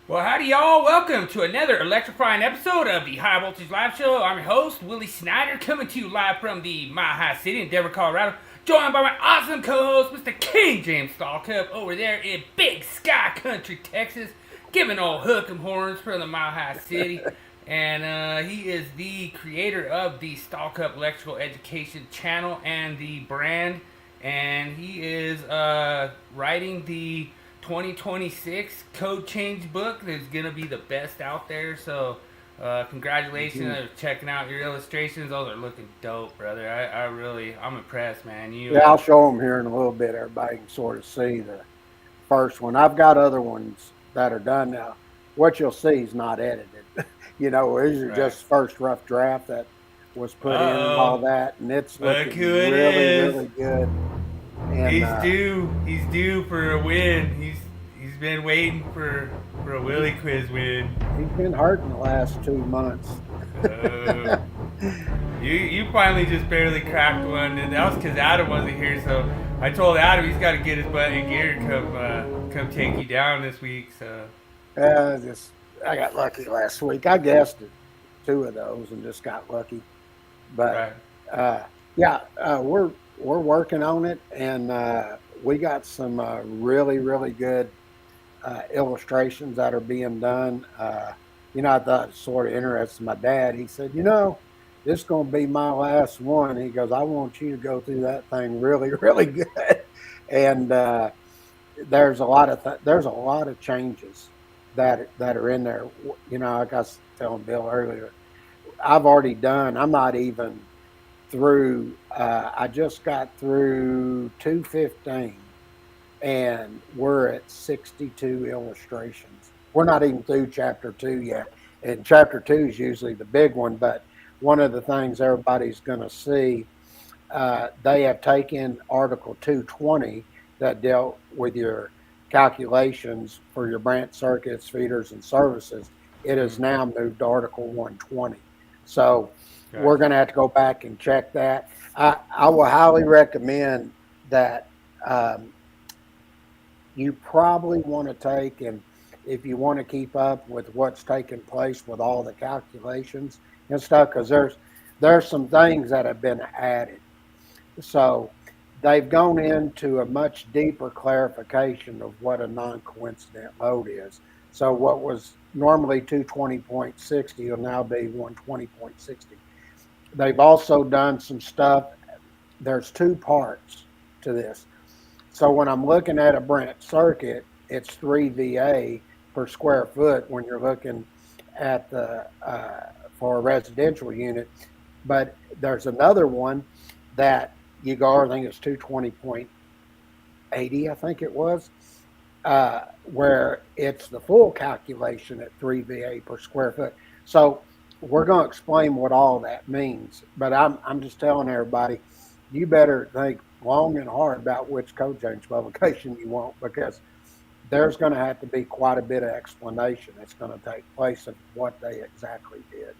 Well, howdy, y'all. Welcome to another electrifying episode of the High Voltage Live Show. I'm your host, Willie Snyder, coming to you live from the Mile High City in Denver, Colorado. Joined by my awesome co-host, Mr. King James Stallcup, over there in Big Sky Country, Texas, giving old hook 'em horns from the Mile High City. And he is the creator of the Stallcup Electrical Education channel and the brand. And he is writing the 2026 code change book that's gonna be the best out there. So congratulations on checking out your illustrations. Those are looking dope, brother. I'm impressed, man. Yeah, I'll show them here in a little bit. Everybody can sort of see the first one. I've got other ones that are done now. What you'll see is not edited. These are Right. just first rough draft that was put in and all Uh-oh. that, and it's Look looking who it really, is. really good. And He's due for a win. He's been waiting for a Willie Quiz win. he's been hurting the last 2 months. Uh, you finally just barely cracked one, and that was because Adam wasn't here. So I told Adam he's got to get his butt in gear and come take you down this week. So just I got lucky last week. I guessed it, two of those and just got lucky. But right. uh, yeah, we're working on it, and we got some really really good illustrations that are being done. I thought it sort of interesting. My dad, he said, this is going to be my last one. He goes, I want you to go through that thing really really good, and there's a lot of changes that are in there. Like I was telling Bill earlier, I've already done. I'm not even through. I just got through 215, and we're at 62 illustrations. We're not even through chapter 2 yet, and chapter 2 is usually the big one. But one of the things everybody's going to see, they have taken Article 220 that dealt with your calculations for your branch circuits, feeders, and services. It has Mm, now moved to Article 120. So we're gotcha. going to have to go back and check that. I will highly recommend that you probably want to take, and if you want to keep up with what's taking place with all the calculations and stuff, because there's some things that have been added. So they've gone into a much deeper clarification of what a non-coincident load is. So what was normally 220.60 will now be 120.60. They've also done some stuff. There's two parts to this. So when I'm looking at a branch circuit, it's 3 VA per square foot when you're looking at the for a residential unit. But there's another one that you go, I think it's 220.80, I think it was, where it's the full calculation at 3 VA per square foot. So we're going to explain what all that means. But I'm just telling everybody, you better think long and hard about which code change publication you want, because there's going to have to be quite a bit of explanation that's going to take place of what they exactly did.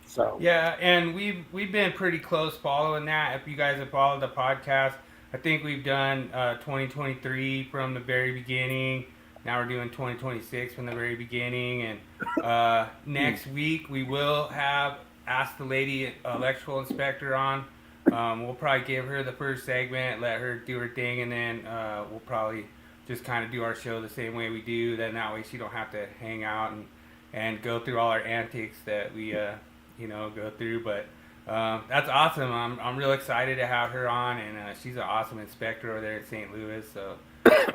So, Yeah, and we've been pretty close following that. If you guys have followed the podcast, I think we've done 2023 from the very beginning. Now we're doing 2026 from the very beginning, and next week we will have Ask the Lady Electrical Inspector on. We'll probably give her the first segment, let her do her thing, and then we'll probably just kind of do our show the same way we do. Then that way she don't have to hang out and go through all our antics that we go through. But that's awesome. I'm real excited to have her on, and she's an awesome inspector over there in St. Louis. So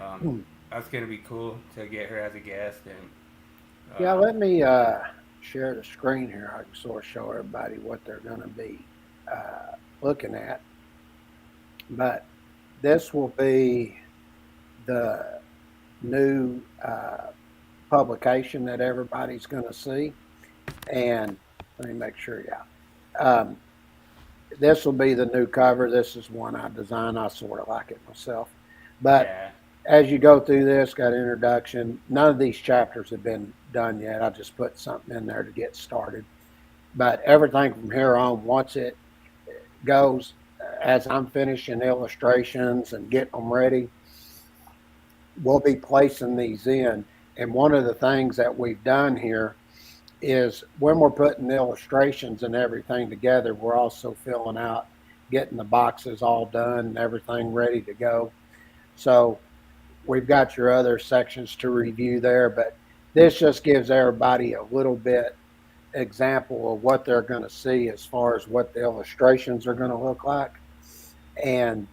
um, that's gonna be cool to get her as a guest. And yeah, let me share the screen here. I can sort of show everybody what they're going to be looking at. But this will be the new publication that everybody's going to see. And let me make sure, yeah. Um, this will be the new cover. This is one I designed. I sort of like it myself. But yeah, as you go through this, got an introduction. None of these chapters have been done yet. I just put something in there to get started. But everything from here on, once it goes, as I'm finishing illustrations and getting them ready, we'll be placing these in. And one of the things that we've done here is when we're putting illustrations and everything together, we're also filling out, getting the boxes all done and everything ready to go. So we've got your other sections to review there, but this just gives everybody a little bit example of what they're going to see as far as what the illustrations are going to look like. And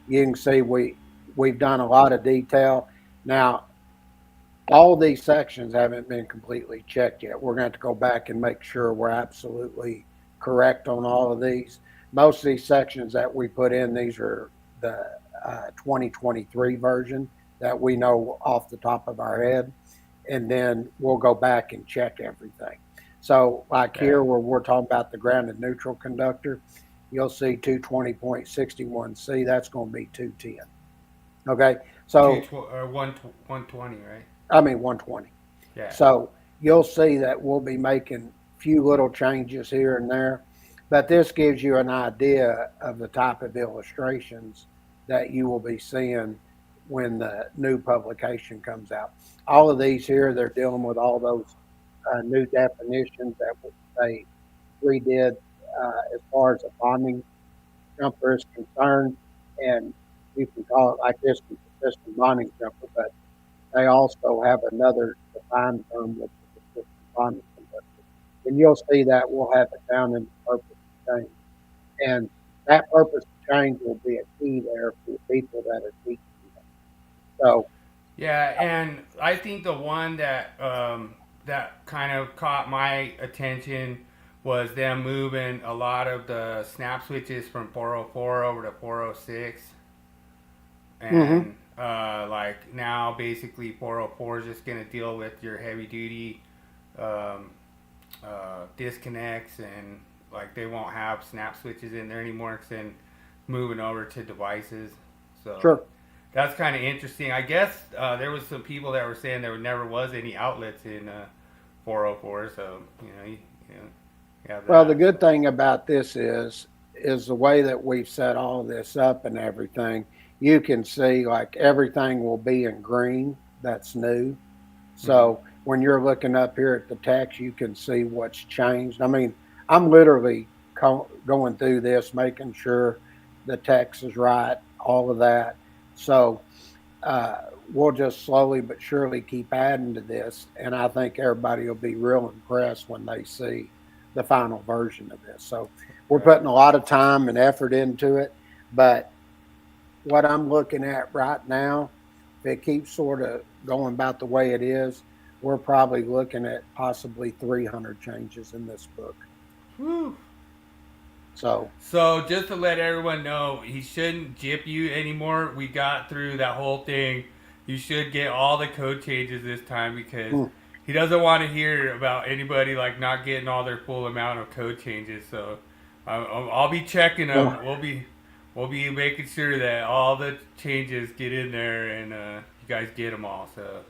you can see we've done a lot of detail. Now, all these sections haven't been completely checked yet. We're going to have to go back and make sure we're absolutely correct on all of these. Most of these sections that we put in, these are the 2023 version that we know off the top of our head. And then we'll go back and check everything. So like here where we're talking about the grounded neutral conductor, you'll see 220.61C, that's going to be 210. Okay, so 120, right? I mean 120. Yeah. So you'll see that we'll be making a few little changes here and there, but this gives you an idea of the type of illustrations that you will be seeing when the new publication comes out. All of these here, they're dealing with all those new definitions that they redid as far as a bonding jumper is concerned, and you can call it like this, consistent bonding jumper, but they also have another defined term with the consistent bonding jumper. And you'll see that we'll have it down in the purpose of change. And that purpose of change will be a key there for the people that are teaching it. So yeah, and I think the one that that kind of caught my attention was them moving a lot of the snap switches from 404 over to 406, and like now basically 404 is just going to deal with your heavy duty um, disconnects, and like they won't have snap switches in there anymore because then moving over to devices. So sure. that's kind of interesting. I guess there was some people that were saying there never was any outlets in 404, so yeah. Well, the good thing about this is the way that we've set all of this up and everything. You can see like everything will be in green. That's new. So when you're looking up here at the text, you can see what's changed. I mean, I'm literally going through this, making sure the text is right, all of that. So we'll just slowly but surely keep adding to this, and I think everybody will be real impressed when they see the final version of this. So we're putting a lot of time and effort into it, but what I'm looking at right now, if it keeps sort of going about the way it is, we're probably looking at possibly 300 changes in this book. Whew. So just to let everyone know, he shouldn't jip you anymore. We got through that whole thing. You should get all the code changes this time because he doesn't want to hear about anybody like not getting all their full amount of code changes. So I'll be checking them. We'll be making sure that all the changes get in there and you guys get them all. So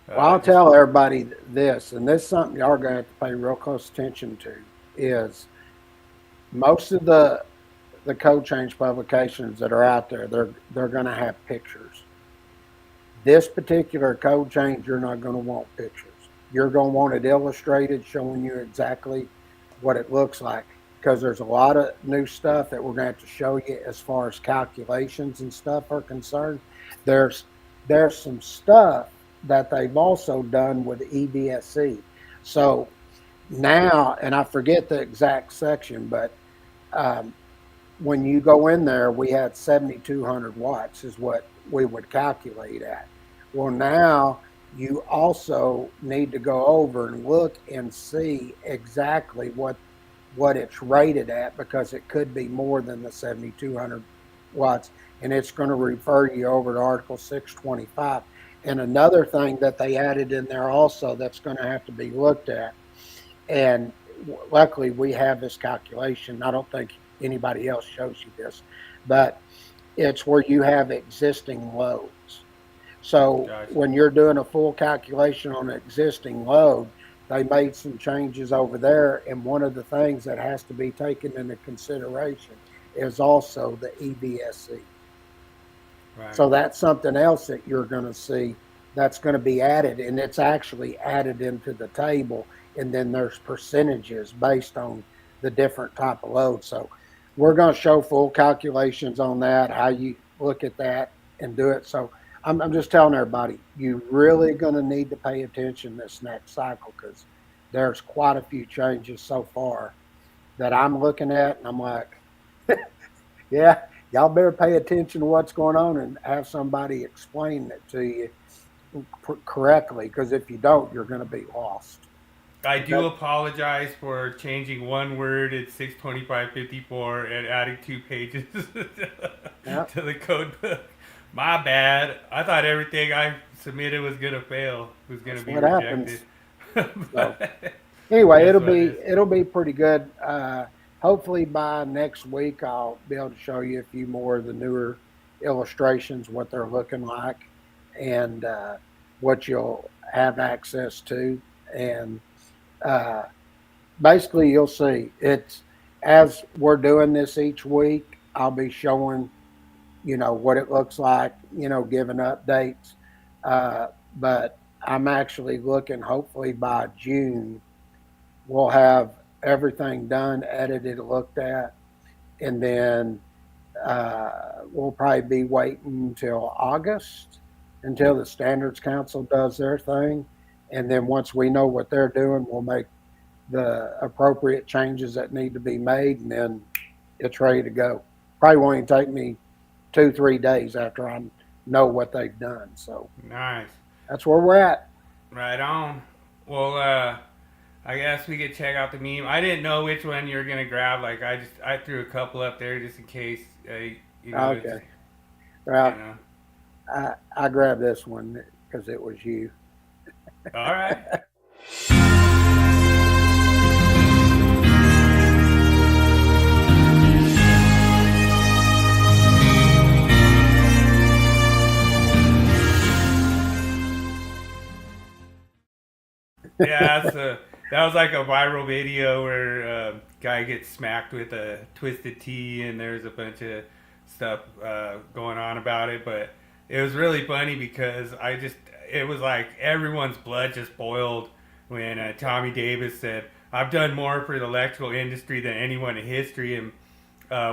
well, I'll tell everybody this, and this is something y'all are going to have to pay real close attention to, is most of the code change publications that are out there, they're going to have pictures. This particular code change, you're not going to want pictures. You're going to want it illustrated, showing you exactly what it looks like, because there's a lot of new stuff that we're going to have to show you as far as calculations and stuff are concerned. There's some stuff that they've also done with EBSC. So now, and I forget the exact section, but when you go in there, we had 7,200 watts is what we would calculate at. Well, now you also need to go over and look and see exactly what it's rated at, because it could be more than the 7,200 watts, and it's going to refer you over to Article 625. And another thing that they added in there also that's going to have to be looked at, and luckily we have this calculation. I don't think anybody else shows you this, but it's where you have existing loads. So when you're doing a full calculation on an existing load, they made some changes over there, and one of the things that has to be taken into consideration is also the EBSC. Right. So that's something else that you're going to see that's going to be added, and it's actually added into the table, and then there's percentages based on the different type of load. So we're going to show full calculations on that, how you look at that and do it. So I'm just telling everybody, you really going to need to pay attention this next cycle, because there's quite a few changes so far that I'm looking at, and I'm like, yeah, y'all better pay attention to what's going on and have somebody explain it to you correctly, because if you don't, you're going to be lost. I do apologize for changing one word in 62554 and adding 2 pages to the code book. My bad. I thought everything I submitted was gonna fail, was gonna be rejected. So, anyway, it'll be pretty good. Hopefully by next week I'll be able to show you a few more of the newer illustrations, what they're looking like, and what you'll have access to. And basically you'll see, it's as we're doing this each week, I'll be showing, you know, what it looks like, you know, giving updates. But I'm actually looking, hopefully by June, we'll have everything done, edited, looked at, and then we'll probably be waiting until August until the Standards Council does their thing. And then once we know what they're doing, we'll make the appropriate changes that need to be made, and then it's ready to go. Probably won't even take me 2-3 days after I know what they've done. So nice. That's where we're at. Right on. Well, I guess we could check out the meme. I didn't know which one you were gonna grab. Like I threw a couple up there just in case. You know, okay. Well, you know. I grabbed this one because it was you. All right. Yeah, that was like a viral video where a guy gets smacked with a twisted tea, and there's a bunch of stuff going on about it. But it was really funny because it was like everyone's blood just boiled when Tommy Davis said, "I've done more for the electrical industry than anyone in history." And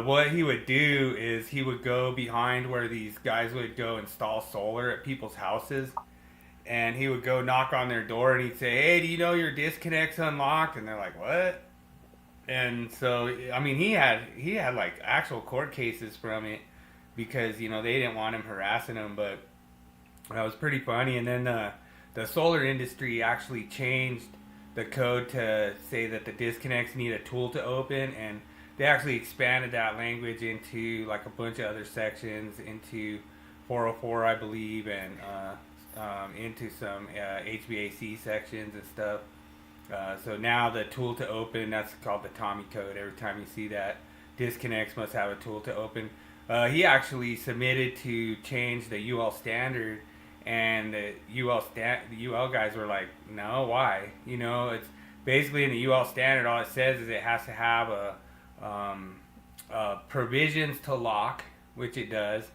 what he would do is he would go behind where these guys would go install solar at people's houses. And he would go knock on their door and he'd say, "Hey, do you know your disconnect's unlocked?" And they're like, "What?" And so, I mean, he had like actual court cases from it because, you know, they didn't want him harassing them. But that was pretty funny. And then the solar industry actually changed the code to say that the disconnects need a tool to open, and they actually expanded that language into like a bunch of other sections, into 404, I believe, and into some HVAC sections and stuff. So now the tool to open, that's called the Tommy code. Every time you see that, disconnects must have a tool to open. He actually submitted to change the UL standard, and the UL guys were like, "No, why?" You know, it's basically in the UL standard, all it says is it has to have a provisions to lock, which it does,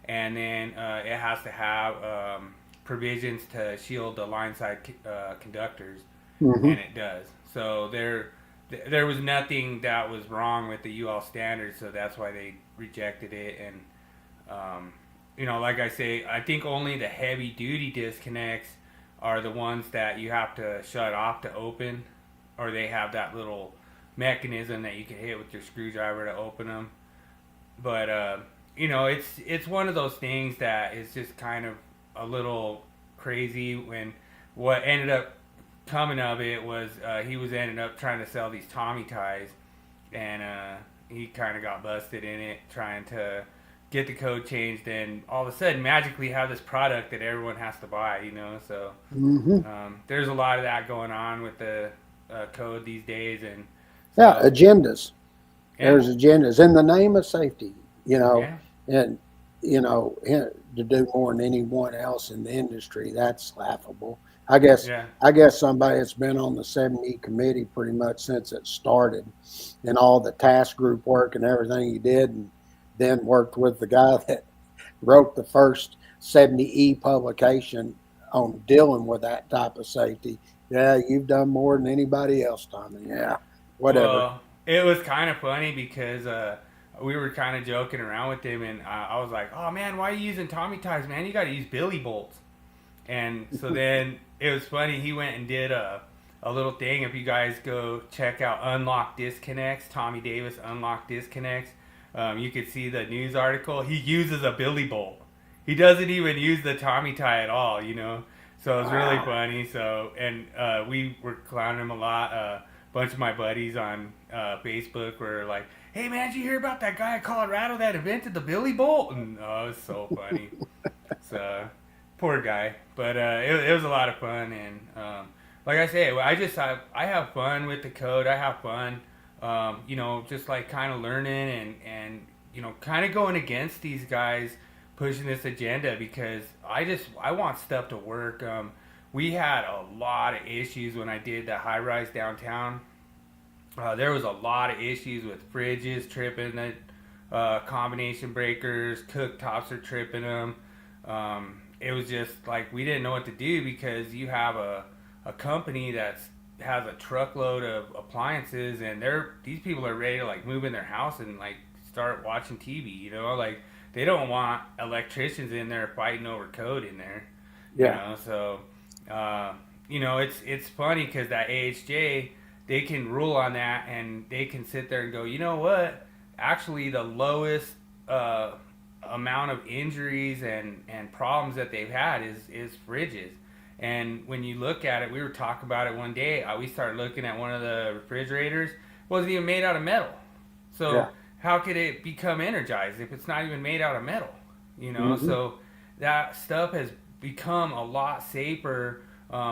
and then it has to have provisions to shield the line side conductors, and it does. So there was nothing that was wrong with the UL standard, so that's why they rejected it. And you know, like I say, I think only the heavy duty disconnects are the ones that you have to shut off to open, or they have that little mechanism that you can hit with your screwdriver to open them. But you know, it's one of those things that is just kind of a little crazy. When what ended up coming of it was he was ended up trying to sell these Tommy ties, and he kind of got busted in it trying to get the code changed, and all of a sudden magically have this product that everyone has to buy, you know. So there's a lot of that going on with the code these days. And so, yeah, agendas. Yeah. There's agendas in the name of safety, you know. Yeah. And you know, to do more than anyone else in the industry, that's laughable. I guess somebody that's been on the 70 committee pretty much since it started, and all the task group work and everything he did, and then worked with the guy that wrote the first 70E publication on dealing with that type of safety. Yeah, you've done more than anybody else, Tommy. Yeah, whatever. Well, it was kind of funny because we were kind of joking around with him, and I was like, "Oh man, why are you using Tommy ties, man? You got to use Billy bolts." And so then it was funny. He went and did a little thing. If you guys go check out Unlock Disconnects, Tommy Davis Unlock Disconnects, you could see the news article. He uses a Billy bolt. He doesn't even use the Tommy tie at all, you know. So it was really Wow. funny. So and we were clowning him a lot. A bunch of my buddies on Facebook were like, "Hey man, did you hear about that guy in Colorado that invented the Billy bolt?" And oh, it was so funny. So poor guy, but it was a lot of fun, and like I say, I have fun with the code. I have fun, you know, just like kind of learning and you know, kind of going against these guys pushing this agenda because I want stuff to work. We had a lot of issues when I did the high rise downtown. There was a lot of issues with fridges tripping the combination breakers, cooktops are tripping them. It was just like we didn't know what to do because you have a company that's has a truckload of appliances and these people are ready to like move in their house and like start watching TV, you know, like they don't want electricians in there fighting over code in there, you Yeah. know. So you know, it's funny because that AHJ, they can rule on that and they can sit there and go, you know what, actually the lowest amount of injuries and problems that they've had is fridges. And when you look at it, we were talking about it one day. We started looking at one of the refrigerators. It wasn't even made out of metal. So Yeah. how could it become energized if it's not even made out of metal? You know, Hmm. so that stuff has become a lot safer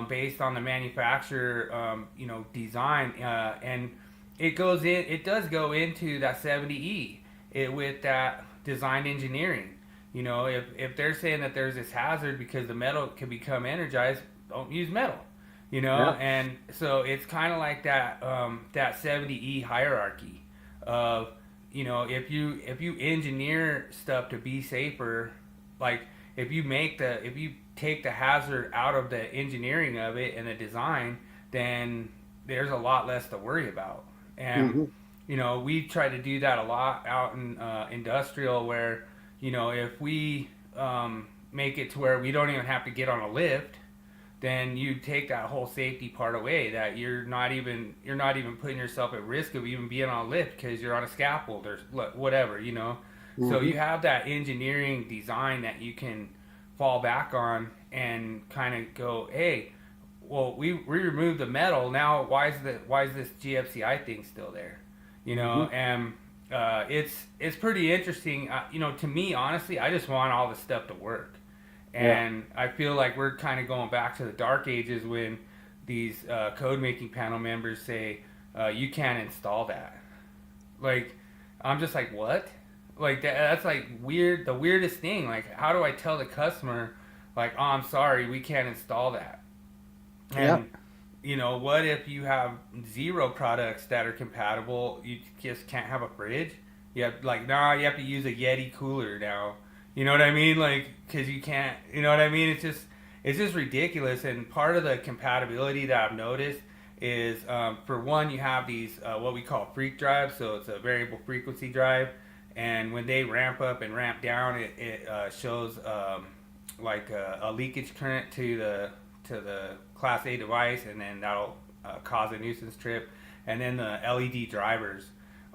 based on the manufacturer, you know, design, and it goes in. It does go into that 70E with that design engineering. You know, if they're saying that there's this hazard because the metal can become energized, don't use metal. You know, Yeah. and so it's kind of like that 70E hierarchy of, you know, if you engineer stuff to be safer, like if you take the hazard out of the engineering of it and the design, then there's a lot less to worry about. And Hmm. you know, we try to do that a lot out in industrial where, you know, if we make it to where we don't even have to get on a lift, then you take that whole safety part away. That you're not even putting yourself at risk of even being on a lift because you're on a scaffold or whatever, you know. So Hmm. you have that engineering design that you can fall back on and kind of go, hey, well, we removed the metal. Now why is this GFCI thing still there? You know, Hmm. and it's pretty interesting. You know, to me, honestly, I just want all this stuff to work. Yeah. And I feel like we're kind of going back to the dark ages when these code making panel members say, you can't install that. Like, I'm just like, what? Like, that's like weird, the weirdest thing. Like, how do I tell the customer, like, oh, I'm sorry, we can't install that? Yeah. And, you know, what if you have zero products that are compatible? You just can't have a fridge? You have, like, nah, you have to use a Yeti cooler now. You know what I mean? Like, because you can't, you know what I mean? It's just ridiculous. And part of the compatibility that I've noticed is, for one, you have these, what we call freak drives. So it's a variable frequency drive. And when they ramp up and ramp down, it shows like a leakage current to the Class A device, and then that'll cause a nuisance trip. And then the LED drivers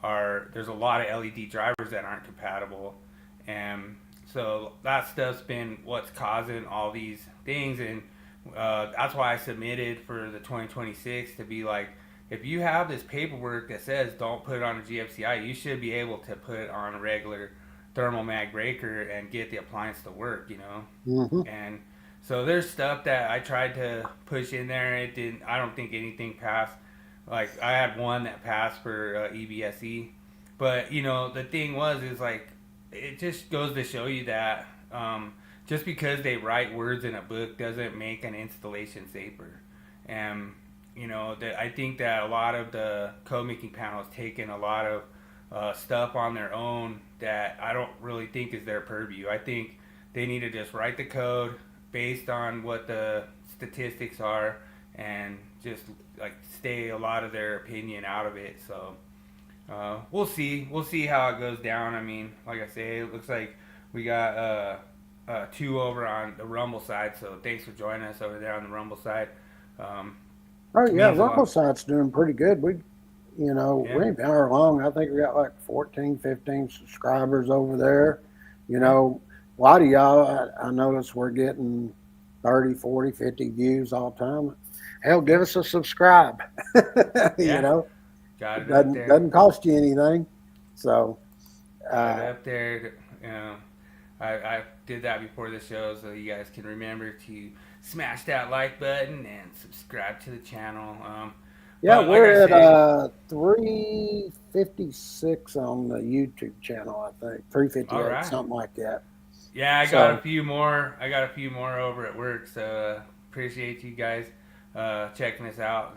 there's a lot of LED drivers that aren't compatible, and so that stuff's been what's causing all these things. And that's why I submitted for the 2026 to be like, if you have this paperwork that says don't put it on a GFCI, you should be able to put it on a regular thermal mag breaker and get the appliance to work, you know. Hmm. And so there's stuff that I tried to push in there. It didn't. I don't think anything passed. Like I had one that passed for EBSE, but you know the thing is like it just goes to show you that just because they write words in a book doesn't make an installation safer. And you know that I think that a lot of the code making panels taking a lot of stuff on their own that I don't really think is their purview. I think they need to just write the code based on what the statistics are, and just like stay a lot of their opinion out of it. So we'll see. We'll see how it goes down. I mean, like I say, it looks like we got 2 over on the Rumble side. So thanks for joining us over there on the Rumble side. Oh yeah, means a lot. Rumble side's doing pretty good. We Yeah. ain't been there long. I think we got like 14, 15 subscribers over there. You Yeah. know, a lot of y'all, I notice we're getting 30, 40, 50 views all the time. Hell, give us a subscribe. You Yeah. know, Got it it up there. doesn't cost you anything. So, Got it up there. You know, I did that before the show, so you guys can remember to smash that like button and subscribe to the channel. yeah, But like we're I at say, 356 on the YouTube channel, I think. 358, all right. something like that. Yeah, I So- got a few more. I got a few more over at work, so appreciate you guys checking us out.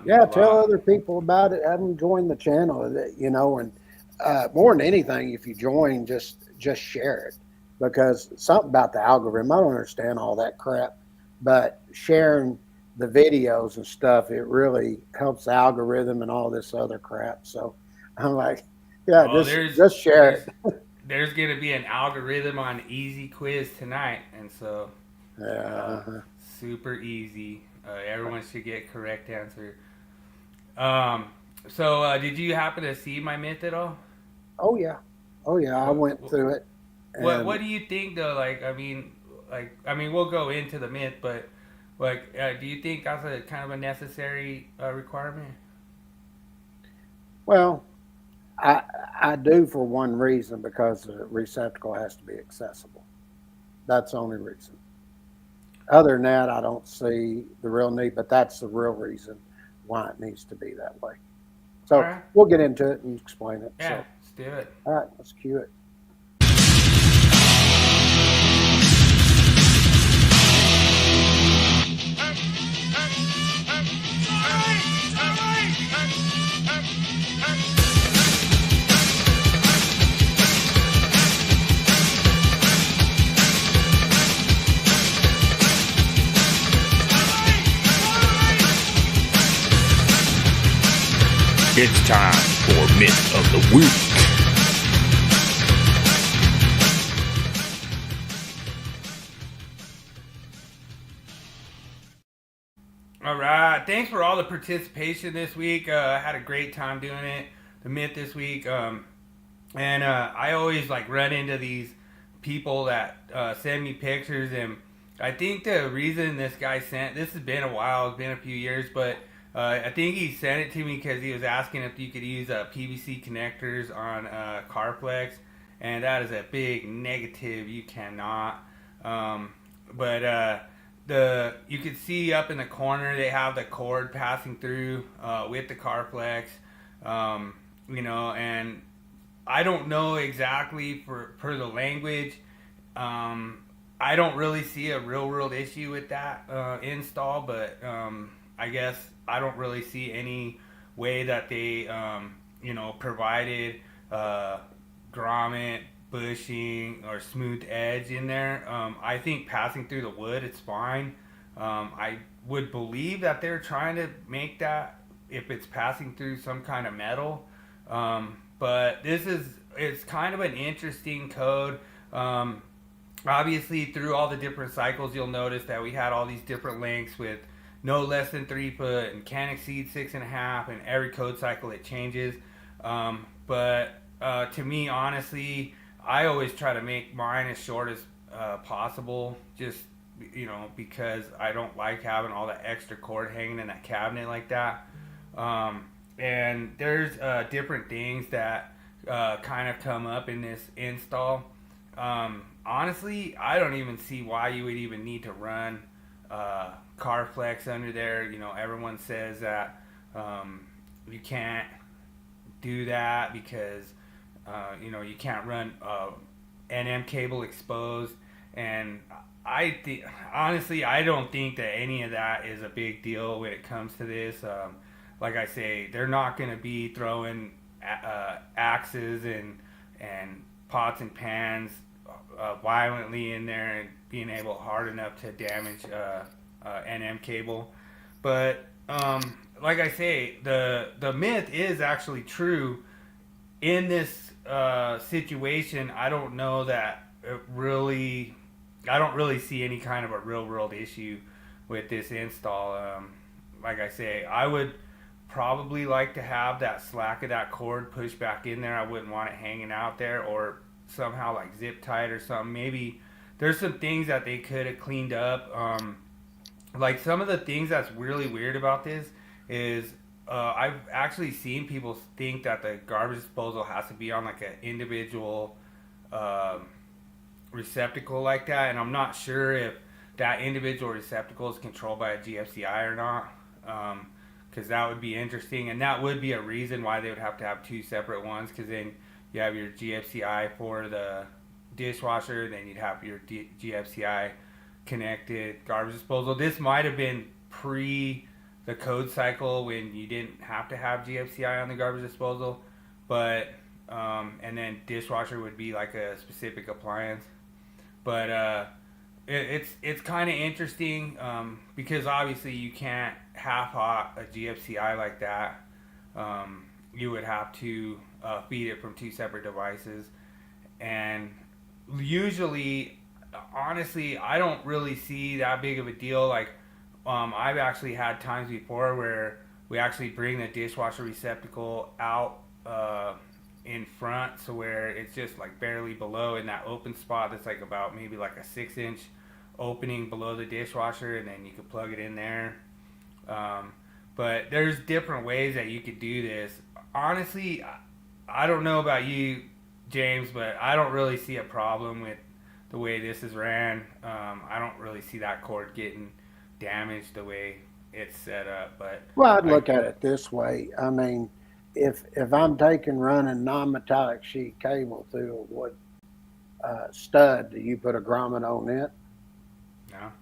Yeah, tell other people about it. Have them join the channel, and more than anything, if you join, just share it, because something about the algorithm. I don't understand all that crap, but sharing the videos and stuff, it really helps the algorithm and all this other crap. So I'm like, yeah, just share it. There's gonna be an algorithm on Easy Quiz tonight, and so Yeah. super easy. Everyone should get correct answer. So did you happen to see my myth at all? Oh yeah. I went through it. What do you think though? I mean, we'll go into the myth, but do you think that's a kind of a necessary requirement? Well, I do, for one reason, because the receptacle has to be accessible. That's the only reason. Other than that, I don't see the real need, but that's the real reason why it needs to be that way. So All right. we'll get into it and explain it. Yeah, So, let's do it. all right, let's cue it. It's time for Myth of the Week. All right. Thanks for all the participation this week. I had a great time doing it. The myth this week. And I always run into these people that send me pictures, and I think the reason this guy this has been a while, it's been a few years, but I think he sent it to me because he was asking if you could use PVC connectors on Carflex, and that is a big negative. You cannot. But you can see up in the corner they have the cord passing through with the Carflex, and I don't know exactly per the language. I don't really see a real world issue with that install, but I guess I don't really see any way that they provided grommet, bushing, or smooth edge in there. I think passing through the wood, it's fine. I would believe that they're trying to make that if it's passing through some kind of metal. But it's kind of an interesting code. Obviously, through all the different cycles, you'll notice that we had all these different lengths with no less than 3 foot and can't exceed 6.5, and every code cycle it changes. But to me, honestly, I always try to make mine as short as possible, just because I don't like having all that extra cord hanging in that cabinet like that. And there's different things that kind of come up in this install. Honestly, I don't even see why you would even need to run Carflex under there. Everyone says that you can't do that because you can't run NM cable exposed, and honestly I don't think that any of that is a big deal when it comes to this. Like I say, they're not going to be throwing axes and pots and pans violently in there and being able hard enough to damage NM cable. But like I say, the myth is actually true in this situation. I don't know that it really. I don't really see any kind of a real world issue with this install. Like I say, I would probably like to have that slack of that cord pushed back in there. I wouldn't want it hanging out there or somehow like zip tied or something. Maybe there's some things that they could have cleaned up. Like some of the things that's really weird about this is I've actually seen people think that the garbage disposal has to be on like an individual receptacle like that, and I'm not sure if that individual receptacle is controlled by a GFCI or not. Because that would be interesting, and that would be a reason why they would have to have two separate ones. Because then you have your GFCI for the dishwasher, then you'd have your GFCI connected garbage disposal. This might have been pre the code cycle when you didn't have to have GFCI on the garbage disposal, but and then dishwasher would be like a specific appliance. But it's kind of interesting because obviously you can't half hot a GFCI like that. You would have to feed it from two separate devices, and usually, honestly, I don't really see that big of a deal. Like I've actually had times before where we actually bring the dishwasher receptacle out in front, so where it's just like barely below in that open spot that's like about maybe like a 6-inch opening below the dishwasher, and then you could plug it in there. But there's different ways that you could do this. Honestly, I don't know about you, James, but I don't really see a problem with the way this is ran. I don't really see that cord getting damaged the way it's set up. But Well, I'd look at it this way. I mean, if I'm running non-metallic sheet cable through a wood stud, do you put a grommet on it? no,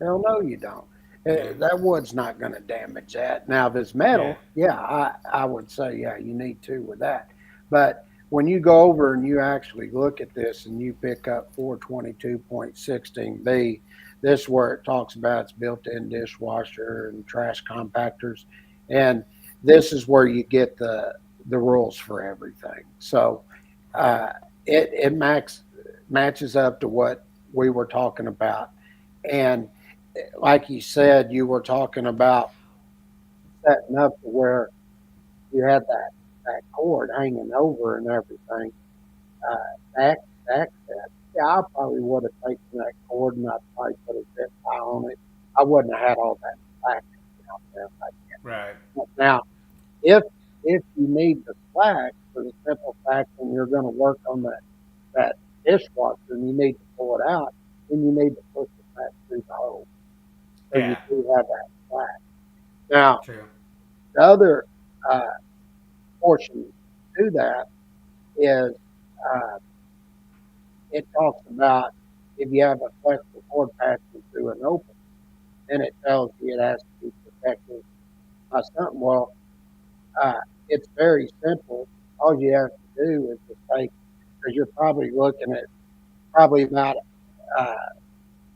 Hell no, you don't. Yeah. That wood's not going to damage that. Now, if it's metal, I would say, yeah, you need to with that. But when you go over and you actually look at this and you pick up 422.16b, this is where it talks about its built-in dishwasher and trash compactors. And this is where you get the rules for everything. So it matches up to what we were talking about. And like you said, you were talking about setting up to where you had that cord hanging over and everything. Access. Yeah, I probably would have taken that cord and I'd probably put a zip tie on it. I wouldn't have had all that slack out there like that. right, Now, if you need the slack for the simple fact when you're going to work on that dishwasher and you need to pull it out, then you need to push it back through the hole. So you Yeah. do have that slack. Now, true, the other portion to that is it talks about if you have a flexible cord passing through an open, then it tells you it has to be protected by something. Well, it's very simple. All you have to do is just take, because you're probably looking at probably about,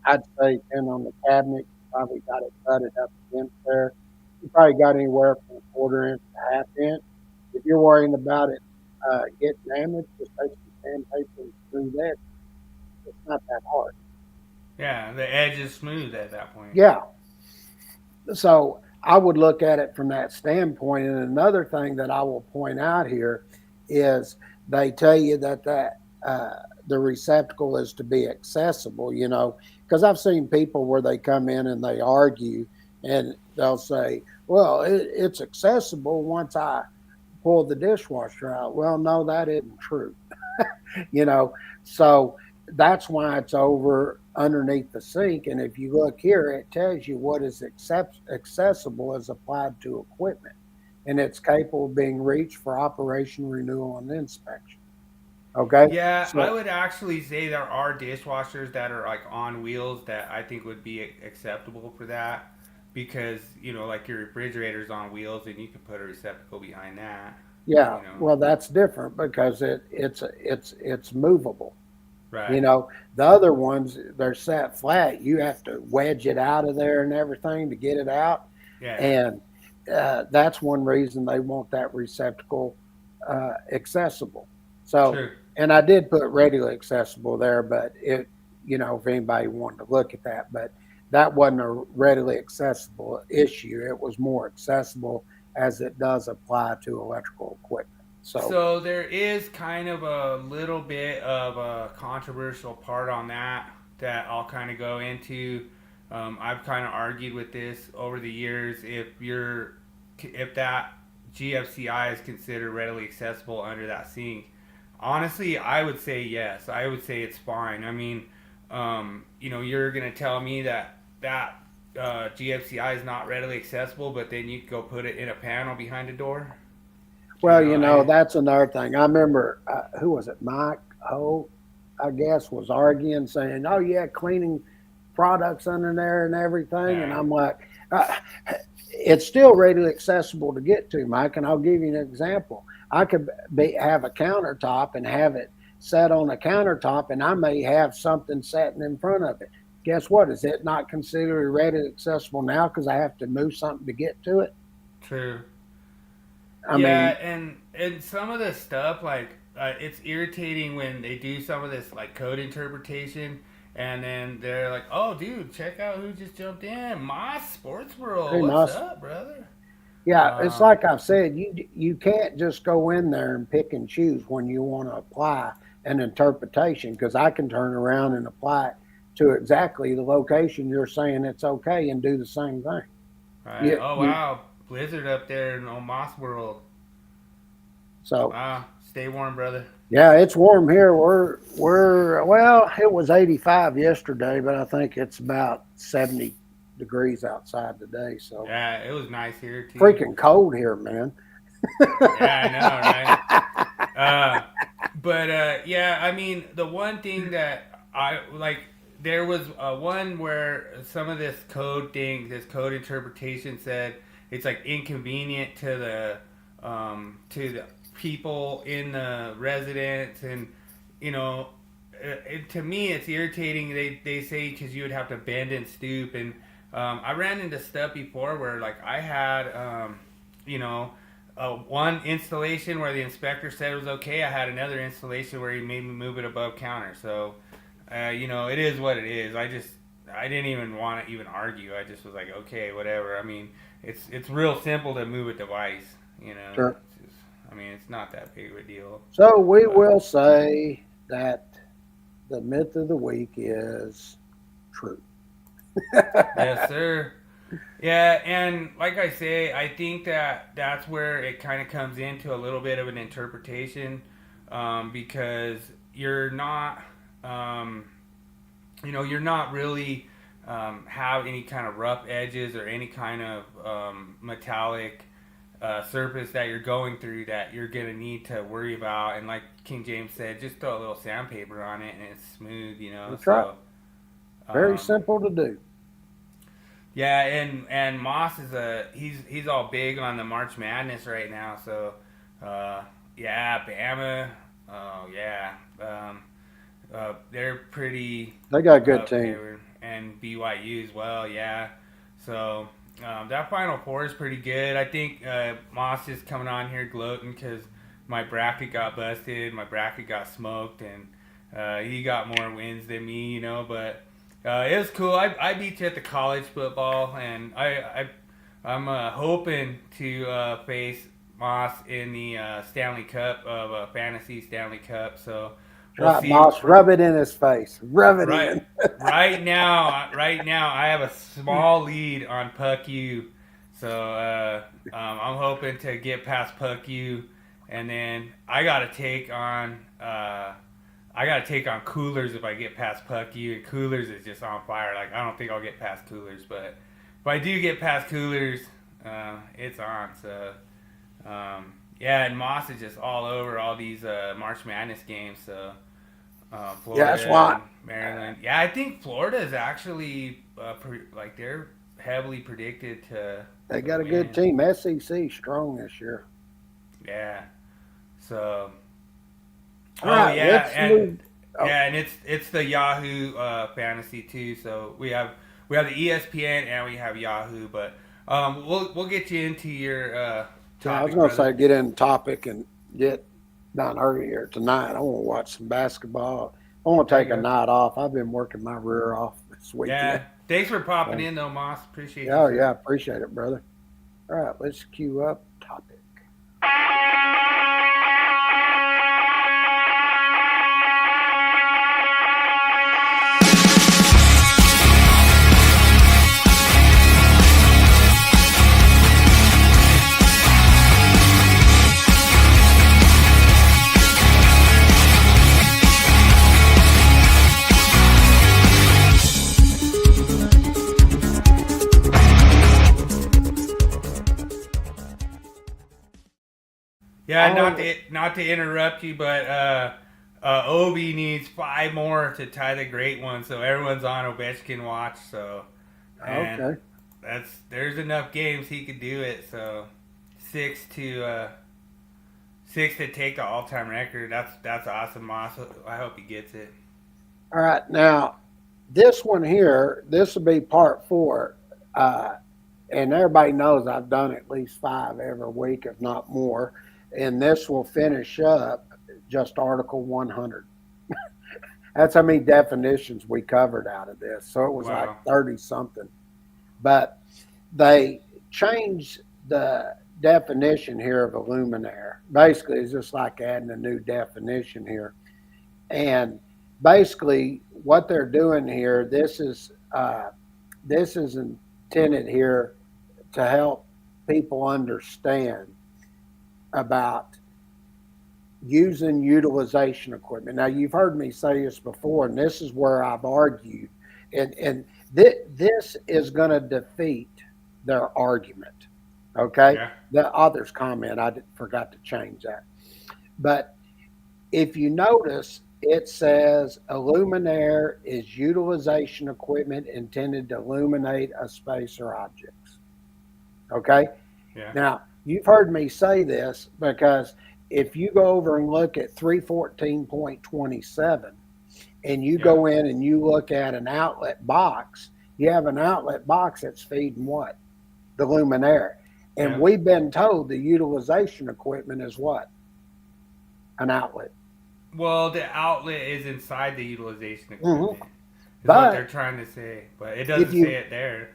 I'd say, 10 on the cabinet, you probably got it butted up against there. You probably got anywhere from a 1/4 inch to 1/2 inch. If you're worrying about it getting damaged, just take some sandpaper and screw that. It's not that hard. yeah. The edge is smooth at that point. Yeah. So I would look at it from that standpoint. And another thing that I will point out here is they tell you that the receptacle is to be accessible, because I've seen people where they come in and they argue and they'll say, well, it's accessible once I pull the dishwasher out. Well, no, that isn't true. So that's why it's over underneath the sink. And if you look here, it tells you what is accessible as applied to equipment, and it's capable of being reached for operation, renewal, and inspection. Okay. Yeah, So, I would actually say there are dishwashers that are like on wheels that I think would be acceptable for that, because like your refrigerator's on wheels and you can put a receptacle behind that. yeah. You know. Well, that's different because it's movable. Right. You know, the other ones, they're set flat. You have to wedge it out of there and everything to get it out. Yeah. And that's one reason they want that receptacle accessible. So, True. and I did put readily accessible there, but it, you know, if anybody wanted to look at that, but that wasn't a readily accessible issue. It was more accessible as it does apply to electrical equipment. So there is kind of a little bit of a controversial part on that I'll kind of go into. I've kind of argued with this over the years. If that GFCI is considered readily accessible under that sink, honestly, I would say yes. I would say it's fine. I mean, you're gonna tell me that GFCI is not readily accessible, but then you go put it in a panel behind a door. Well, that's another thing. I remember, who was it? Mike Holt, I guess, was arguing, saying, "Oh yeah, cleaning products under there and everything." Yeah. And I'm like, it's still readily accessible to get to, Mike. And I'll give you an example. I could have a countertop and have it set on a countertop, and I may have something sitting in front of it. Guess what? Is it not considered readily accessible now because I have to move something to get to it? True. I mean, and some of the stuff, like, it's irritating when they do some of this, like, code interpretation, and then they're like, "Oh, dude, check out who just jumped in, Moss Sports World. Hey, What's Moss. up, brother?" Yeah, it's like I've said, you can't just go in there and pick and choose when you want to apply an interpretation, because I can turn around and apply it to exactly the location you're saying it's okay and do the same thing. Right. Wow. Blizzard up there in Moss World. So wow, stay warm, brother. Yeah, it's warm here. Well, it was 85 yesterday, but I think it's about 70 degrees outside today. So yeah, it was nice here too. Freaking cold here, man. Yeah, I know, right? Yeah, I mean, the one thing that I like, there was one where some of this code interpretation said it's like inconvenient to the people in the residence, and to me it's irritating. They say because you would have to bend and stoop, and I ran into stuff before where like I had one installation where the inspector said it was okay. I had another installation where he made me move it above counter. So it is what it is. I didn't even want to even argue. I just was like, okay, whatever. I mean, it's real simple to move a device. Sure. It's not that big of a deal. So we will say that the myth of the week is true. Yes, sir. Yeah, and like I say, I think that's where it kind of comes into a little bit of an interpretation, because you're not, you're not really have any kind of rough edges or any kind of metallic surface that you're going through that you're going to need to worry about. And like King James said, just throw a little sandpaper on it and it's smooth, That's right. Very simple to do. Yeah, and Moss is he's all big on the March Madness right now. So, Bama, they're pretty. They got a good team. And BYU as well, yeah. So that Final Four is pretty good. I think Moss is coming on here gloating because my bracket got busted, my bracket got smoked, and he got more wins than me, but. It was cool. I beat you at the college football, and I'm hoping to face Moss in the Stanley Cup of Fantasy Stanley Cup. So we'll see. Moss, rub it in his face. Rub it in. right now, I have a small lead on Puck U. So I'm hoping to get past Puck U, and then I got to take on. Coolers if I get past Puck U, and Coolers is just on fire. Like, I don't think I'll get past Coolers, but if I do get past Coolers, it's on. So, and Moss is just all over all these March Madness games. So, Florida, that's why. Maryland. Yeah, I think Florida is actually they're heavily predicted to. They got a good team. SEC strong this year. Yeah. So. All right, Yeah, and it's the Yahoo fantasy too. So we have the ESPN and we have Yahoo, but we'll get you into your Yeah, I was topic, going to brother. say get in the topic and get done earlier tonight. I want to watch some basketball. I want to There you take a go. night off. I've been working my rear off this weekend. Yeah, thanks for popping So, in though, Moss. Appreciate you. yeah, Sir. yeah, appreciate it, brother. All right, let's cue up topic. Yeah, Oh. not to interrupt you, but Obi needs 5 more to tie the great one, so everyone's on Ovechkin watch. So, and Okay. there's enough games he could do it. So, 6 to 6 to take the all time record. That's awesome, Moss. I hope he gets it. All right. Now, this one here, this will be part 4. And everybody knows I've done at least 5 every week, if not more. And this will finish up just Article 100. That's how many definitions we covered out of this. So it was Wow. like 30 something. But they changed the definition here of a luminaire. Basically, it's just like adding a new definition here. And basically, what they're doing here, this is intended here to help people understand about using utilization equipment. Now, you've heard me say this before, and this is where I've argued, and this is going to defeat their argument. Okay, Yeah. the author's comment, forgot to change that. But if you notice, it says a luminaire is utilization equipment intended to illuminate a space or objects. Okay. Yeah. Now, you've heard me say this because if you go over and look at 314.27 and you go in and you look at an outlet box, you have an outlet box that's feeding what? The luminaire. And we've been told the utilization equipment is what? An outlet. Well, the outlet is inside the utilization equipment. Is But what they're trying to say, but it doesn't say it there.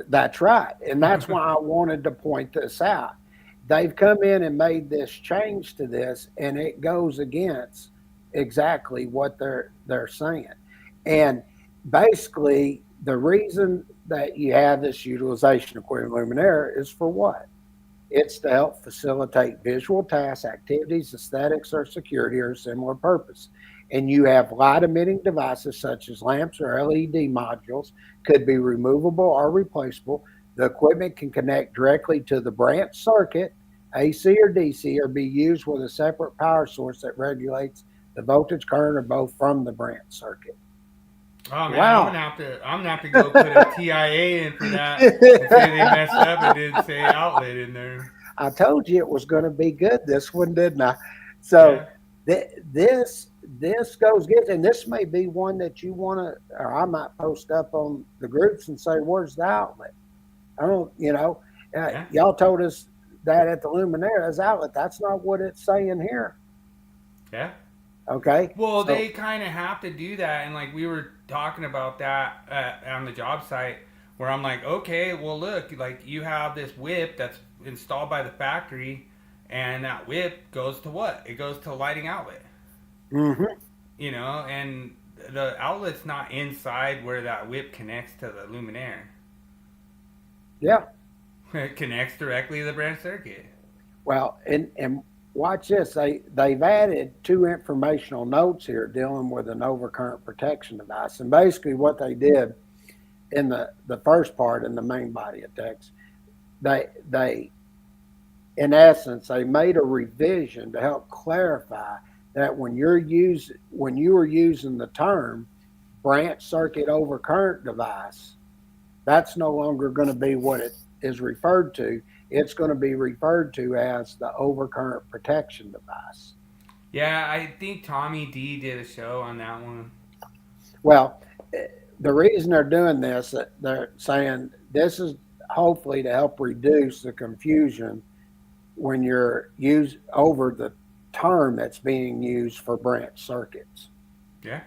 That's right. And that's why I wanted to point this out. They've come in and made this change to this, and it goes against exactly what they're saying. And basically, the reason that you have this utilization equipment luminaire is for what? It's to help facilitate visual tasks, activities, aesthetics, or security, or similar purpose. And you have light emitting devices such as lamps or LED modules, could be removable or replaceable. The equipment can connect directly to the branch circuit, AC or DC, or be used with a separate power source that regulates the voltage, current, or both from the branch circuit. Oh man, Wow. I'm gonna have to go put a TIA in for that. And say they messed up and didn't say outlet in there. I told you it was going to be good, this one, didn't I? So this goes against, and this may be one that you want to, or I might post up on the groups and say, where's the outlet? I don't, y'all told us that at the luminaire as outlet. That's not what it's saying here. Yeah. Okay. Well, they kind of have to do that, and like we were talking about that on the job site, where I'm like, okay, well look, like you have this whip that's installed by the factory, and that whip goes to what? It goes to lighting outlet. Mm-hmm. And the outlet's not inside where that whip connects to the luminaire. Yeah. It connects directly to the branch circuit. Well, and watch this. They've added 2 informational notes here dealing with an overcurrent protection device. And basically what they did in the first part in the main body of text, they in essence, they made a revision to help clarify that when you were using the term branch circuit overcurrent device, that's no longer going to be what it is referred to. It's going to be referred to as the overcurrent protection device. Yeah, I think Tommy D did a show on that one. Well, the reason they're doing this, they're saying this is hopefully to help reduce the confusion when you're use over the term that's being used for branch circuits. Yeah.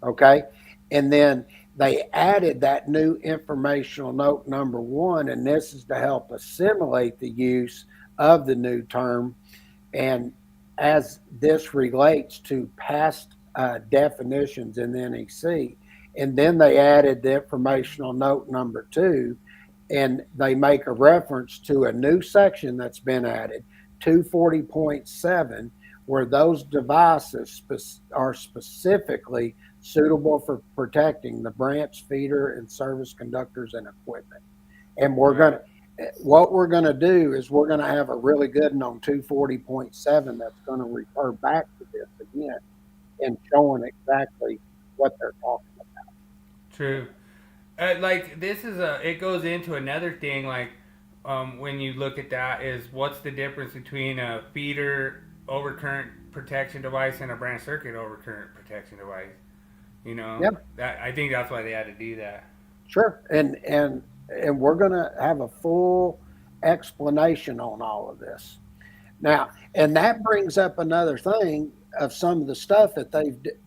Okay. And then they added that new informational note number 1, and this is to help assimilate the use of the new term. And as this relates to past definitions in the NEC, and then they added the informational note number 2, and they make a reference to a new section that's been added, 240.7, where those devices are specifically suitable for protecting the branch feeder and service conductors and equipment. And what we're going to do is we're going to have a really good one on 240.7 that's going to refer back to this again and showing exactly what they're talking about. True. Like this is it goes into another thing. Like when you look at that, is what's the difference between a feeder overcurrent protection device and a branch circuit overcurrent protection device? You know, Yep. that I think that's why they had to do that. Sure. And we're going to have a full explanation on all of this. Now, and that brings up another thing of some of the stuff that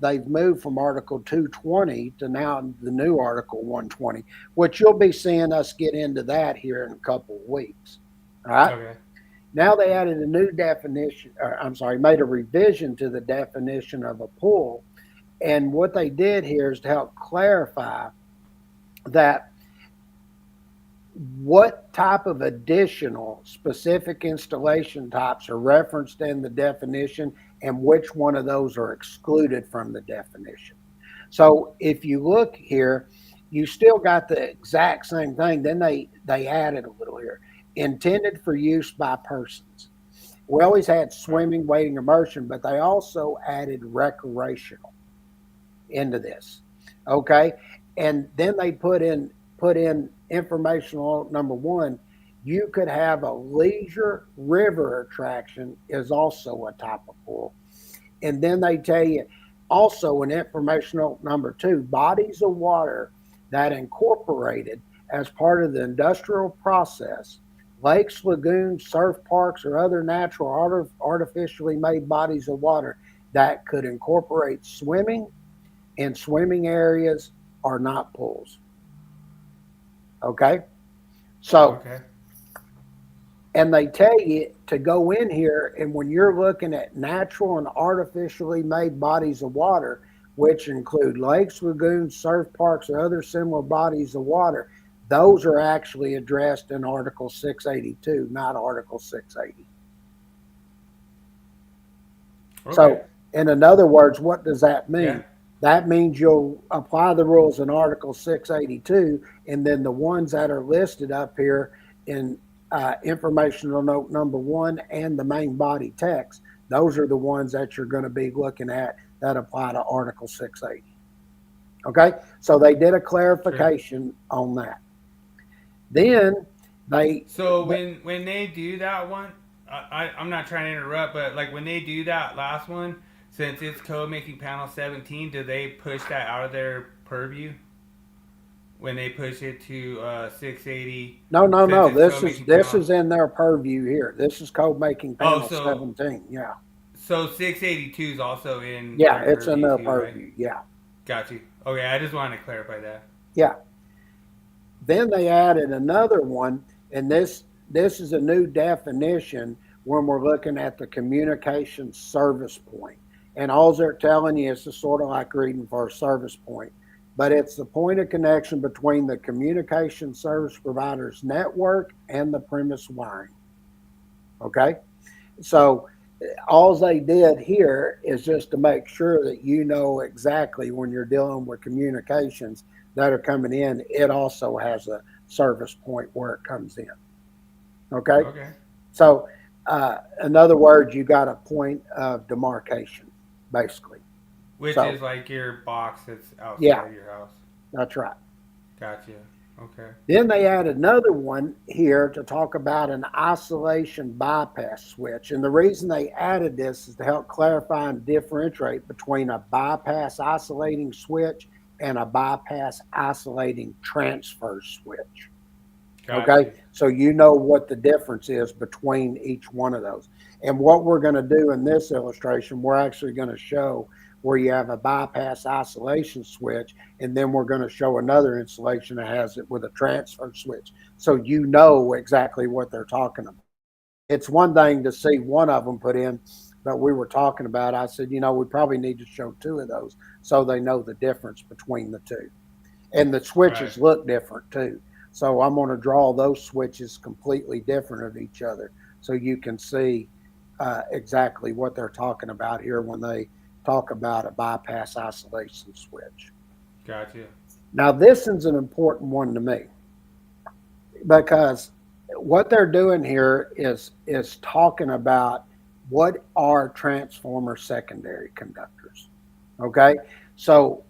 they've moved from Article 220 to now the new Article 120, which you'll be seeing us get into that here in a couple of weeks. All right. Okay. Now they added a new definition, or I'm sorry, made a revision to the definition of a pool. And what they did here is to help clarify that what type of additional specific installation types are referenced in the definition and which one of those are excluded from the definition. So if you look here, you still got the exact same thing. Then they added a little here. Intended for use by persons. We always had swimming, wading, immersion, but they also added recreational into this. Okay. And then they put in informational number 1. You could have a leisure river attraction is also a type of pool. And then they tell you also in informational number 2, bodies of water that incorporated as part of the industrial process, lakes, lagoons, surf parks, or other natural artificially made bodies of water that could incorporate swimming and swimming areas are not pools. Okay. So, Okay. and they tell you to go in here, and when you're looking at natural and artificially made bodies of water, which include lakes, lagoons, surf parks, or other similar bodies of water, those are actually addressed in Article 682, not Article 680. Okay. So, in other words, what does that mean? Yeah. That means you'll apply the rules in Article 682, and then the ones that are listed up here in informational note number 1 and the main body text, those are the ones that you're going to be looking at that apply to Article 680. Okay, so they did a clarification on that. Then they. So when they do that one, I'm not trying to interrupt, but like when they do that last one, since it's code making panel 17, do they push that out of their purview? When they push it to 680? No. This panel, is in their purview here. This is code making panel so 17. Yeah. So 682 is also in. Yeah, their it's in their too, purview. Right? Yeah. Got you. Okay, I just wanted to clarify that. Yeah. Then they added another one, and this is a new definition when we're looking at the communication service point. And all they're telling you is sort of like reading for a service point, but it's the point of connection between the communication service provider's network and the premise wiring. Okay? So all they did here is just to make sure that you know exactly when you're dealing with communications that are coming in, it also has a service point where it comes in. Okay? Okay. So in other words, you got a point of demarcation, basically. Which So, is like your box that's outside yeah, of your house. that's right. Gotcha. Okay. Then they added another one here to talk about an isolation bypass switch. And the reason they added this is to help clarify and differentiate between a bypass isolating switch and a bypass isolating transfer switch. Gotcha. Okay, so you know what the difference is between each one of those. And what we're going to do in this illustration, we're actually going to show where you have a bypass isolation switch, and then we're going to show another installation that has it with a transfer switch. So you know exactly what they're talking about. It's one thing to see one of them put in, but we were talking about, I said, we probably need to show two of those so they know the difference between the two. And the switches look different too. So I'm going to draw those switches completely different of each other so you can see exactly what they're talking about here when they talk about a bypass isolation switch. Gotcha. Now, this is an important one to me because what they're doing here is talking about what are transformer secondary conductors. Okay, so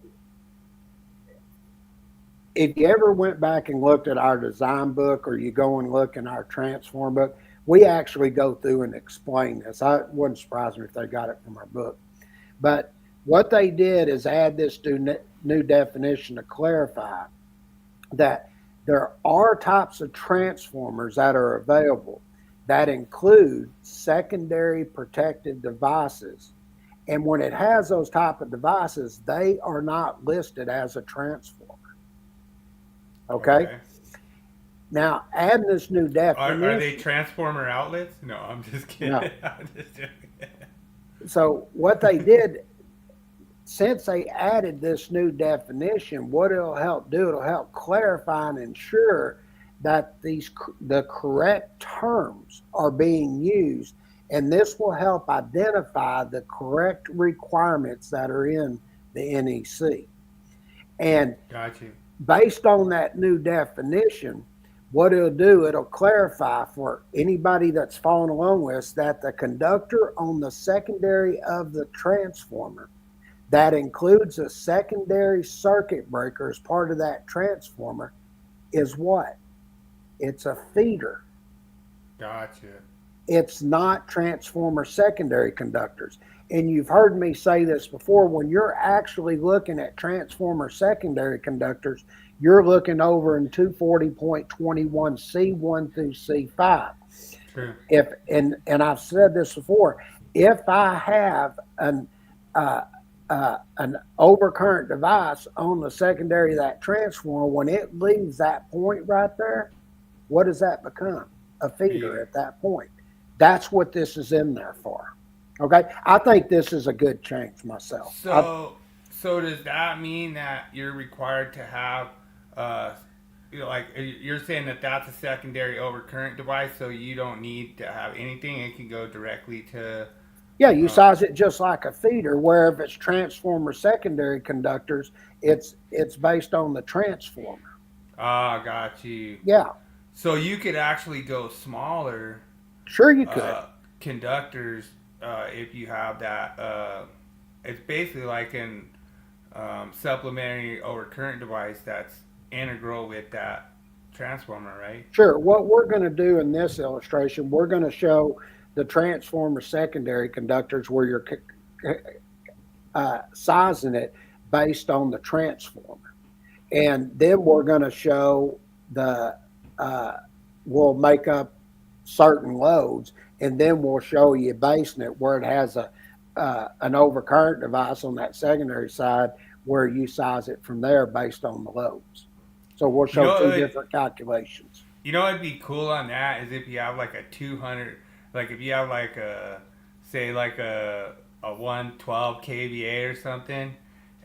if you ever went back and looked at our design book, or you go and look in our transform book, we actually go through and explain this. I wouldn't surprise me if they got it from our book. But what they did is add this new definition to clarify that there are types of transformers that are available that include secondary protected devices. And when it has those type of devices, they are not listed as a transformer. Okay. Now, adding this new definition. Are they transformer outlets? No, I'm just kidding. No. I'm just joking. So what they did, since they added this new definition, what it'll help do, it'll help clarify and ensure that the correct terms are being used, and this will help identify the correct requirements that are in the NEC. And Got you. based on that new definition, what it'll do, it'll clarify for anybody that's following along with us that the conductor on the secondary of the transformer that includes a secondary circuit breaker as part of that transformer is what? It's a feeder. Gotcha. It's not transformer secondary conductors. And you've heard me say this before, when you're actually looking at transformer secondary conductors, you're looking over in 240.21C1 through C5. True. And I've said this before, if I have an overcurrent device on the secondary of that transformer, when it leaves that point right there, what does that become? A feeder at that point. That's what this is in there for. Okay, I think this is a good change myself. So does that mean that you're required to have, like you're saying that that's a secondary overcurrent device, so you don't need to have anything; it can go directly to. Yeah, you size it just like a feeder. Where if it's transformer secondary conductors, it's based on the transformer. Ah, got you. Yeah. So you could actually go smaller. Sure, you could. Conductors. If you have that, it's basically like an supplementary overcurrent device that's integral with that transformer, right? Sure. What we're going to do in this illustration, we're going to show the transformer secondary conductors where you're sizing it based on the transformer. And then we're going to show we'll make up certain loads, and then we'll show you basing it where it has an overcurrent device on that secondary side where you size it from there based on the loads. So we'll show two different calculations. You know what'd be cool on that is if you have like a 200, like if you have like say like a 112 kVA or something,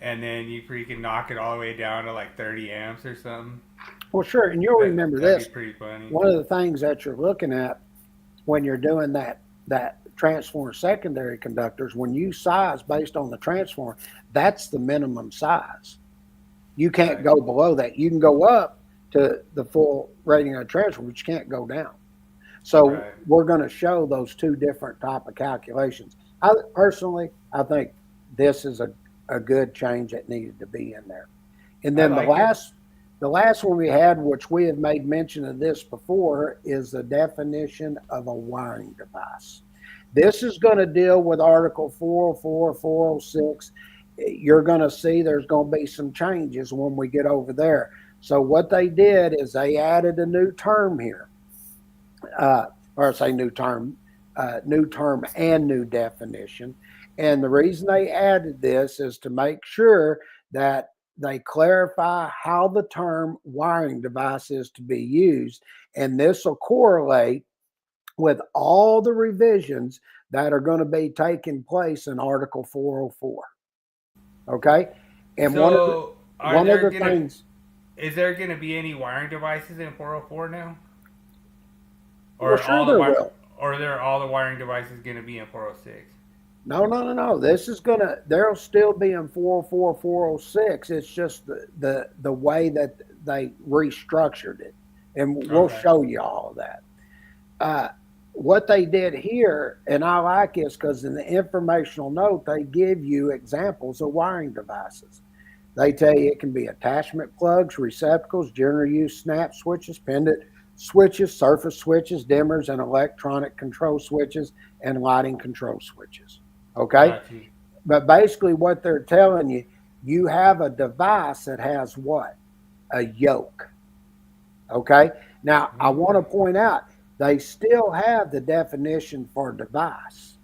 and then you freaking knock it all the way down to like 30 amps or something. Well, sure, and you'll remember this. That'd be pretty funny. One of the things that you're looking at when you're doing that transformer secondary conductors, when you size based on the transformer, that's the minimum size. You can't go below that. You can go up to the full rating of the transformer, but you can't go down. So we're going to show those two different type of calculations. I think this is a good change that needed to be in there. And then The last one we had, which we have made mention of this before, is the definition of a wiring device. This is going to deal with Article 404, 406. You're going to see there's going to be some changes when we get over there. So what they did is they added a new term here, or say new term and new definition. And the reason they added this is to make sure that they clarify how the term wiring device is to be used. And this will correlate with all the revisions that are going to be taking place in Article 404. Okay? And So, one of the things. is there going to be any wiring devices in 404 now? Well, sure there will. Or are all the wiring devices going to be in 406? No. This is there'll still be in 404, 406. It's just the way that they restructured it. And we'll show you all of that. What they did here, and I like this because in the informational note, they give you examples of wiring devices. They tell you it can be attachment plugs, receptacles, general use snap switches, pendant switches, surface switches, dimmers, and electronic control switches, and lighting control switches. Okay? But basically what they're telling you, you have a device that has what? A yoke. Okay? Now, I want to point out, they still have the definition for device.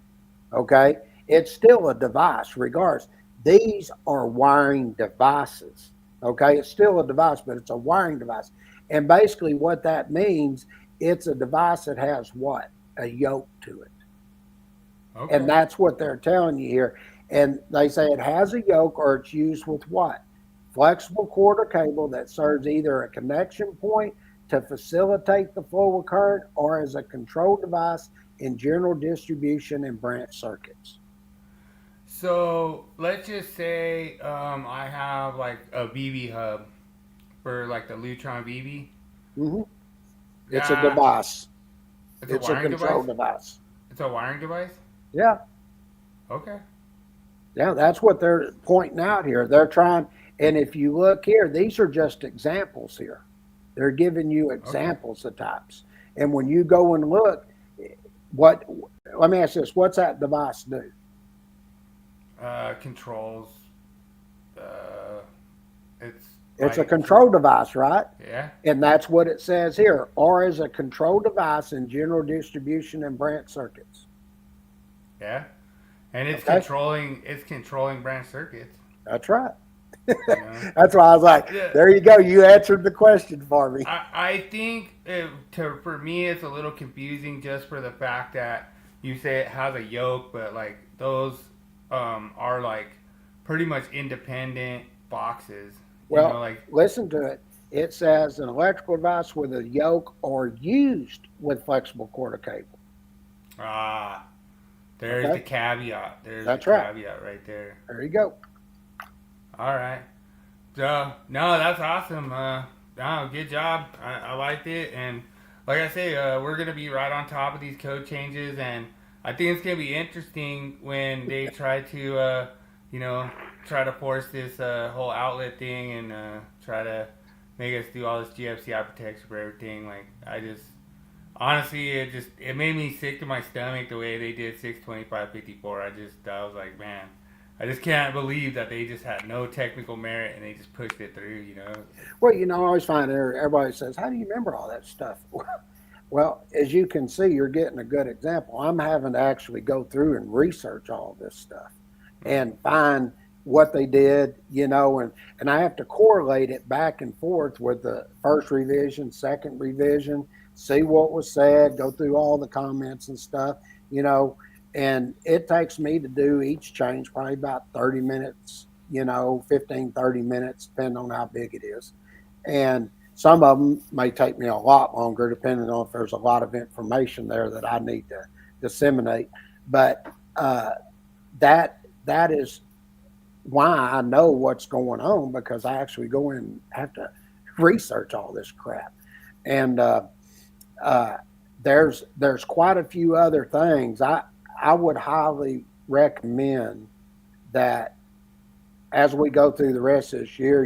Okay? It's still a device regardless. These are wiring devices. Okay? It's still a device, but it's a wiring device. And basically what that means, it's a device that has what? A yoke to it. Okay. And that's what they're telling you here. And they say it has a yoke or it's used with what? Flexible cord or cable that serves either a connection point to facilitate the flow of current or as a control device in general distribution and branch circuits. So let's just say I have like a BB hub for like the Lutron BB. Mm-hmm. It's a device. It's a control device. It's a wiring device? Yeah. Okay. Yeah, that's what they're pointing out here. They're trying, and if you look here, these are just examples here. They're giving you examples of types. And when you go and look, let me ask this, what's that device do? Controls. It's a control device, right? Yeah. And that's what it says here, or as a control device in general distribution and branch circuits. Yeah. And it's controlling branch circuits. That's right. That's why I was like, there you go. You answered the question for me. I think for me, it's a little confusing just for the fact that you say it has a yoke, but like those are like pretty much independent boxes. Well, listen to it. It says an electrical device with a yoke or used with flexible cord or cable. There's the caveat. That's caveat right there. There you go. All right. So, no, that's awesome. Good job. I liked it. And like I say, we're going to be right on top of these code changes. And I think it's going to be interesting when they try to, try to force this whole outlet thing and try to make us do all this GFCI protection for everything. Like, honestly, it made me sick to my stomach the way they did 62554. I was like, man, I just can't believe that they just had no technical merit and they just pushed it through, Well, I always find everybody says, how do you remember all that stuff? Well, as you can see, you're getting a good example. I'm having to actually go through and research all this stuff and find what they did, and I have to correlate it back and forth with the first revision, second revision, see what was said, go through all the comments and stuff, and it takes me to do each change probably about 30 minutes, 15, 30 minutes, depending on how big it is. And some of them may take me a lot longer, depending on if there's a lot of information there that I need to disseminate. But that is why I know what's going on, because I actually go in and have to research all this crap. And there's quite a few other things. I would highly recommend that as we go through the rest of this year,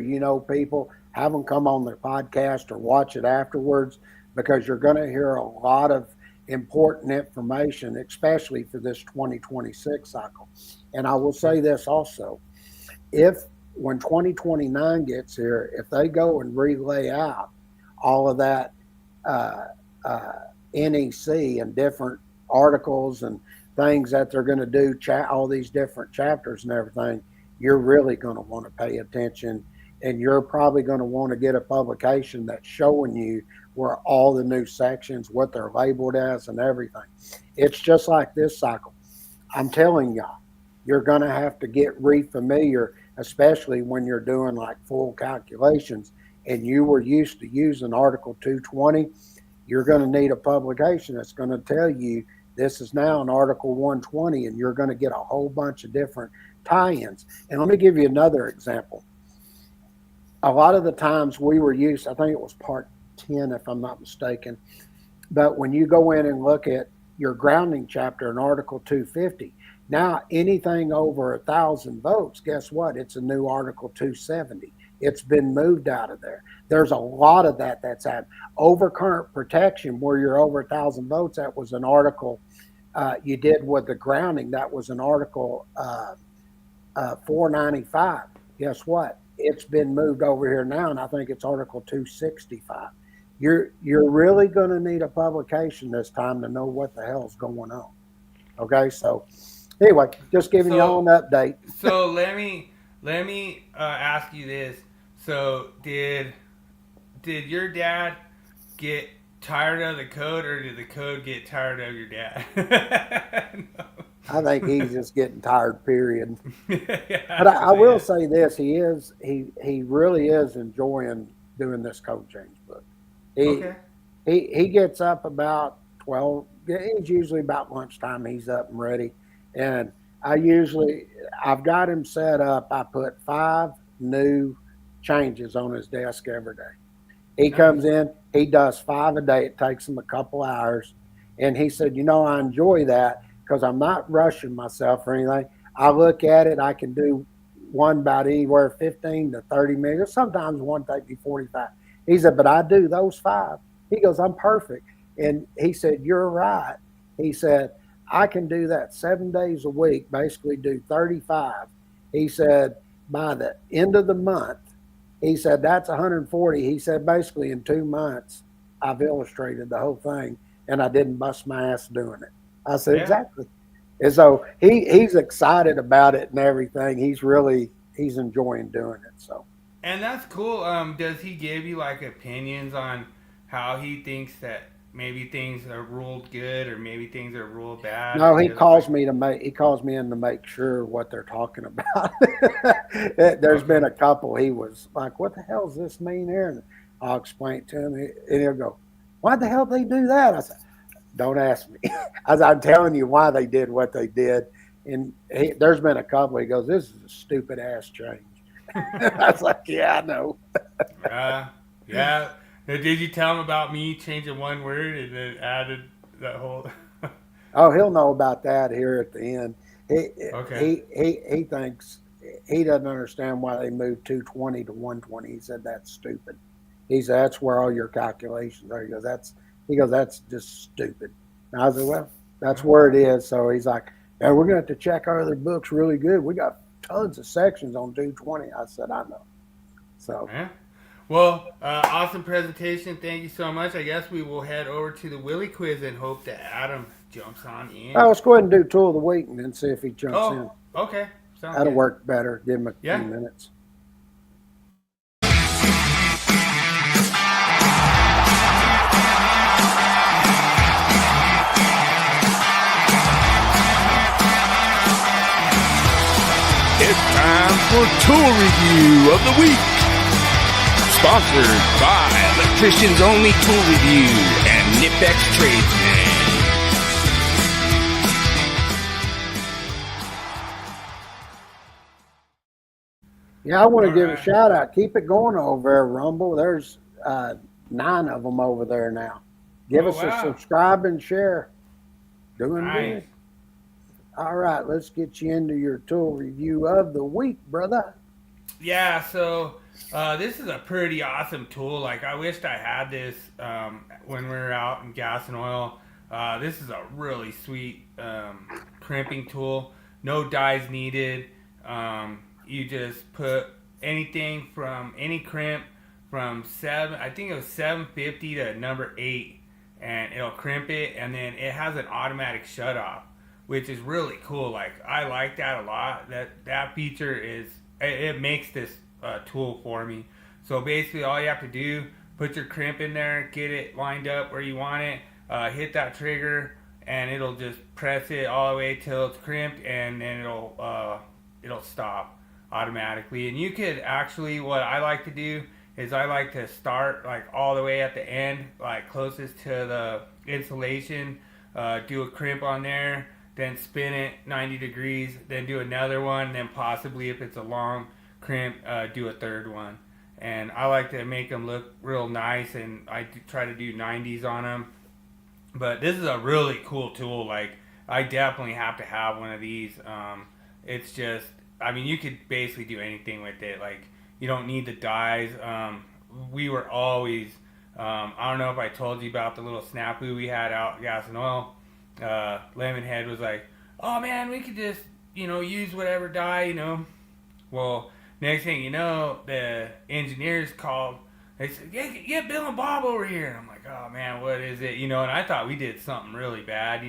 people, have them come on their podcast or watch it afterwards, because you're going to hear a lot of important information, especially for this 2026 cycle. And I will say this also, if when 2029 gets here, if they go and relay out all of that NEC and different articles and things that they're going to do, all these different chapters and everything, you're really going to want to pay attention, and you're probably going to want to get a publication that's showing you where all the new sections, what they're labeled as and everything. It's just like this cycle. I'm telling y'all, you're going to have to get re-familiar, especially when you're doing like full calculations and you were used to using Article 220. You're going to need a publication that's going to tell you this is now an Article 120, and you're going to get a whole bunch of different tie-ins. And let me give you another example. A lot of the times we were used, I think it was part 10 if I'm not mistaken, but when you go in and look at your grounding chapter in Article 250, now anything over 1,000 votes, guess what? It's a new Article 270. It's been moved out of there. There's a lot of that's happened. Overcurrent protection, where you're over 1,000 votes, that was an article you did with the grounding. That was an Article 495. Guess what? It's been moved over here now, and I think it's Article 265. You're really going to need a publication this time to know what the hell's going on. Okay, so anyway, just giving y'all an update. So let me ask you this. So did your dad get tired of the code, or did the code get tired of your dad? No. I think he's just getting tired, period. Yeah, but I will say this, he really is enjoying doing this code change book. He gets up about 12. It's usually about lunchtime. He's up and ready. And I've got him set up. I put 5 new changes on his desk every day. He comes in, he does 5 a day. It takes him a couple hours. And he said, I enjoy that because I'm not rushing myself or anything. I look at it, I can do one about anywhere 15 to 30 minutes. Sometimes one take me 45. He said, but I do those 5. He goes, I'm perfect. And he said, you're right. He said, I can do that 7 days a week, basically do 35. He said, by the end of the month, he said, that's 140. He said, basically in 2 months, I've illustrated the whole thing, and I didn't bust my ass doing it. I said, exactly. And so he's excited about it and everything. He's enjoying doing it. So. And that's cool. Does he give you like opinions on how he thinks that maybe things are ruled good or maybe things are ruled bad? No, he calls me in to make sure what they're talking about. There's been a couple. He was like, "What the hell does this mean here?" And I'll explain it to him, and he'll go, "Why the hell did they do that?" I said, "Don't ask me." As I'm telling you why they did what they did, and there's been a couple. He goes, "This is a stupid ass change." I was like, "Yeah, I know." Yeah. Did you tell him about me changing one word and then added that whole? Oh, he'll know about that here at the end. Okay. He thinks he doesn't understand why they moved 220 to 120. He said that's stupid. He said that's where all your calculations are. He goes, that's just stupid. And I said, well, that's where it is. So he's like, yeah, we're gonna have to check our other books really good. We got tons of sections on 220. I said, I know. So. Yeah. Well, awesome presentation. Thank you so much. I guess we will head over to the Willie Quiz and hope that Adam jumps on in. Let's go ahead and do tool of the week and then see if he jumps in. Okay. Sounds That'll good. work better. Give him a few minutes. It's time for tool review of the week. Sponsored by Electricians Only Tool Review and Nipex Tradesman. Yeah, I want to give a shout out. Keep it going over there, Rumble. There's 9 of them over there now. Give us a subscribe and share. Doing good. All right, let's get you into your tool review of the week, brother. Yeah, so This is a pretty awesome tool. Like, I wished I had this when we were out in gas and oil. This is a really sweet crimping tool. No dies needed. You just put anything from any crimp from I think it was 750 to number 8, and it'll crimp it, and then it has an automatic shut off, which is really cool. Like, I like that a lot. That feature it makes this tool for me. So basically all you have to do, put your crimp in there, get it lined up where you want it, hit that trigger, and it'll just press it all the way till it's crimped, and then it'll stop automatically. And you could actually, what I like to do is I like to start like all the way at the end, like closest to the insulation, do a crimp on there, then spin it 90 degrees, then do another one, then possibly if it's a long crimp, do a third one. And I like to make them look real nice, and I try to do 90s on them. But this is a really cool tool. Like, I definitely have to have one of these. It's just, I mean, you could basically do anything with it. Like, you don't need the dies. We were always, I don't know if I told you about the little snafu we had out at Gas and Oil. Lemonhead was like, oh man, we could just, use whatever die, Well, next thing you know, the engineers called. They said, get Bill and Bob over here. And I'm like, oh man, what is it? And I thought we did something really bad,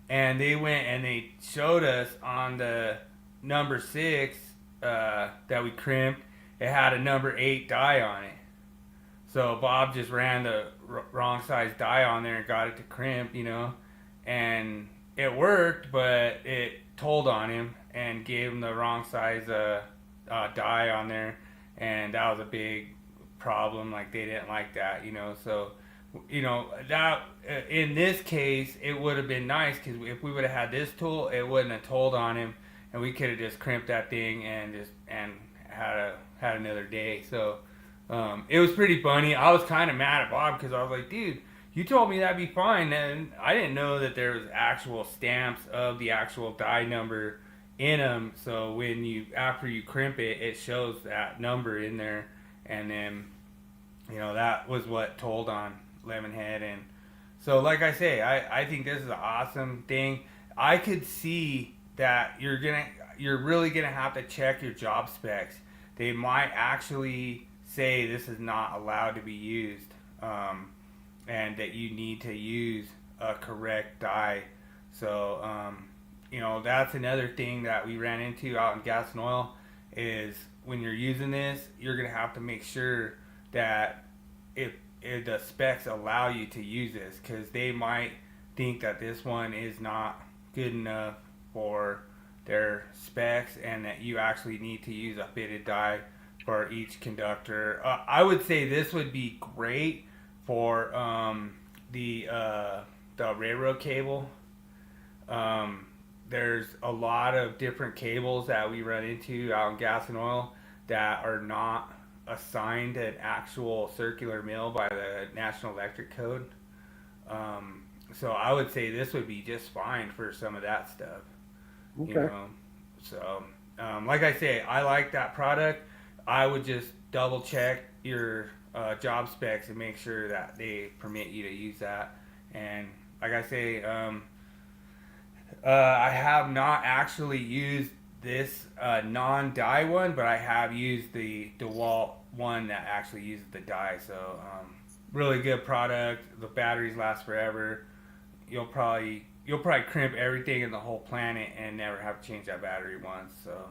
And they went and they showed us on the number 6 that we crimped, it had a number 8 die on it. So Bob just ran the wrong size die on there and got it to crimp, And it worked, but it told on him and gave him the wrong size die on there, and that was a big problem. Like, they didn't like that, So, that in this case, it would have been nice, because if we would have had this tool, it wouldn't have told on him, and we could have just crimped that thing and had another day. So, it was pretty funny. I was kind of mad at Bob because I was like, dude, you told me that'd be fine, and I didn't know that there was actual stamps of the actual die number in them. So after you crimp it, it shows that number in there, and then that was what told on Lemonhead. And so, like I say, I think this is an awesome thing. I could see that you're really gonna have to check your job specs. They might actually say this is not allowed to be used, and that you need to use a correct die. So that's another thing that we ran into out in Gas and Oil, is when you're using this, you're gonna have to make sure that if the specs allow you to use this, because they might think that this one is not good enough for their specs, and that you actually need to use a fitted die for each conductor. I would say this would be great for the railroad cable. There's a lot of different cables that we run into out in Gas and Oil that are not assigned an actual circular mill by the National Electric Code. So I would say this would be just fine for some of that stuff. Okay. So like I say, I like that product. I would just double check your job specs and make sure that they permit you to use that. And like I say, I have not actually used this non-die one, but I have used the DeWalt one that actually uses the die. So really good product. The batteries last forever. You'll probably crimp everything in the whole planet and never have to change that battery once. So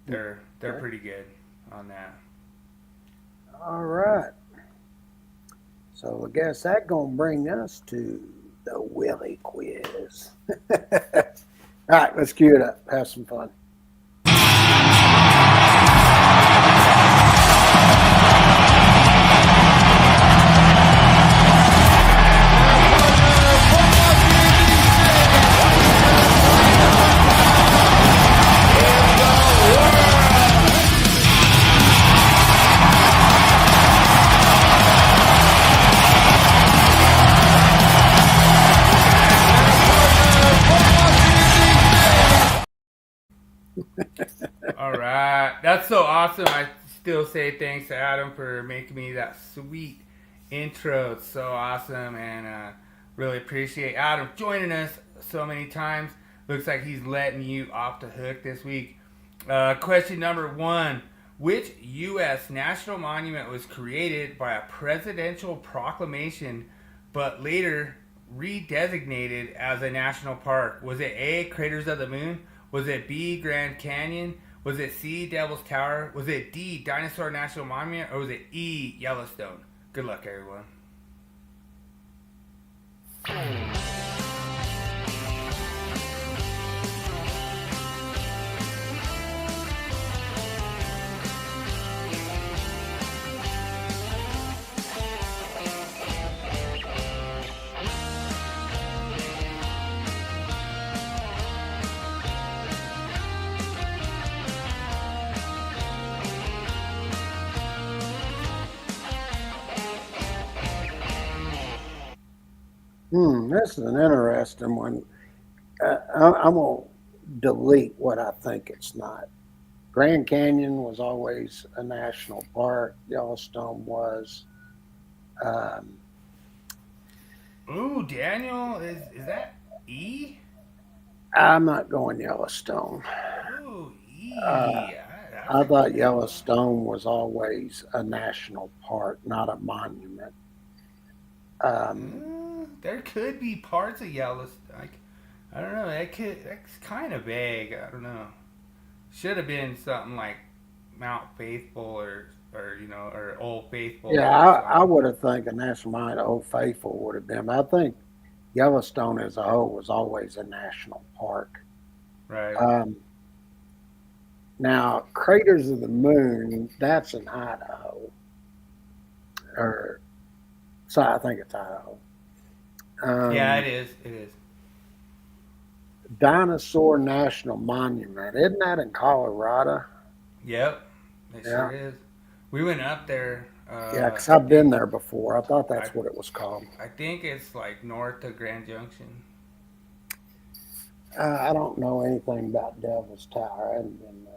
they're pretty good on that. All right. So I guess that's gonna bring us to the Willie Quiz. All right, let's cue it up. Have some fun. All right, that's so awesome. I still say thanks to Adam for making me that sweet intro. It's so awesome, and really appreciate Adam joining us so many times. Looks like he's letting you off the hook this week. Question number 1. Which U.S. national monument was created by a presidential proclamation but later redesignated as a national park? Was it A, Craters of the Moon? Was it B, Grand Canyon? Was it C, Devil's Tower? Was it D, Dinosaur National Monument? Or was it E, Yellowstone? Good luck, everyone. This is an interesting one. I'm going to delete what I think it's not. Grand Canyon was always a national park. Yellowstone was. Ooh, Daniel, is that E? I'm not going Yellowstone. Ooh, E. I thought Yellowstone was always a national park, not a monument. There could be parts of Yellowstone. I don't know. That's kind of vague. I don't know. Should have been something like Mount Faithful or Old Faithful. Yeah, I would have think a national monument, Old Faithful would have been. But I think Yellowstone as a whole was always a national park. Right. Now, Craters of the Moon, that's in Idaho. So I think it's Idaho. Yeah, it is. It is. Dinosaur National Monument. Isn't that in Colorado? Yep. It sure is. We went up there. Yeah, because I've been there before. I thought that's what it was called. I think it's like north of Grand Junction. I don't know anything about Devil's Tower. I haven't been there.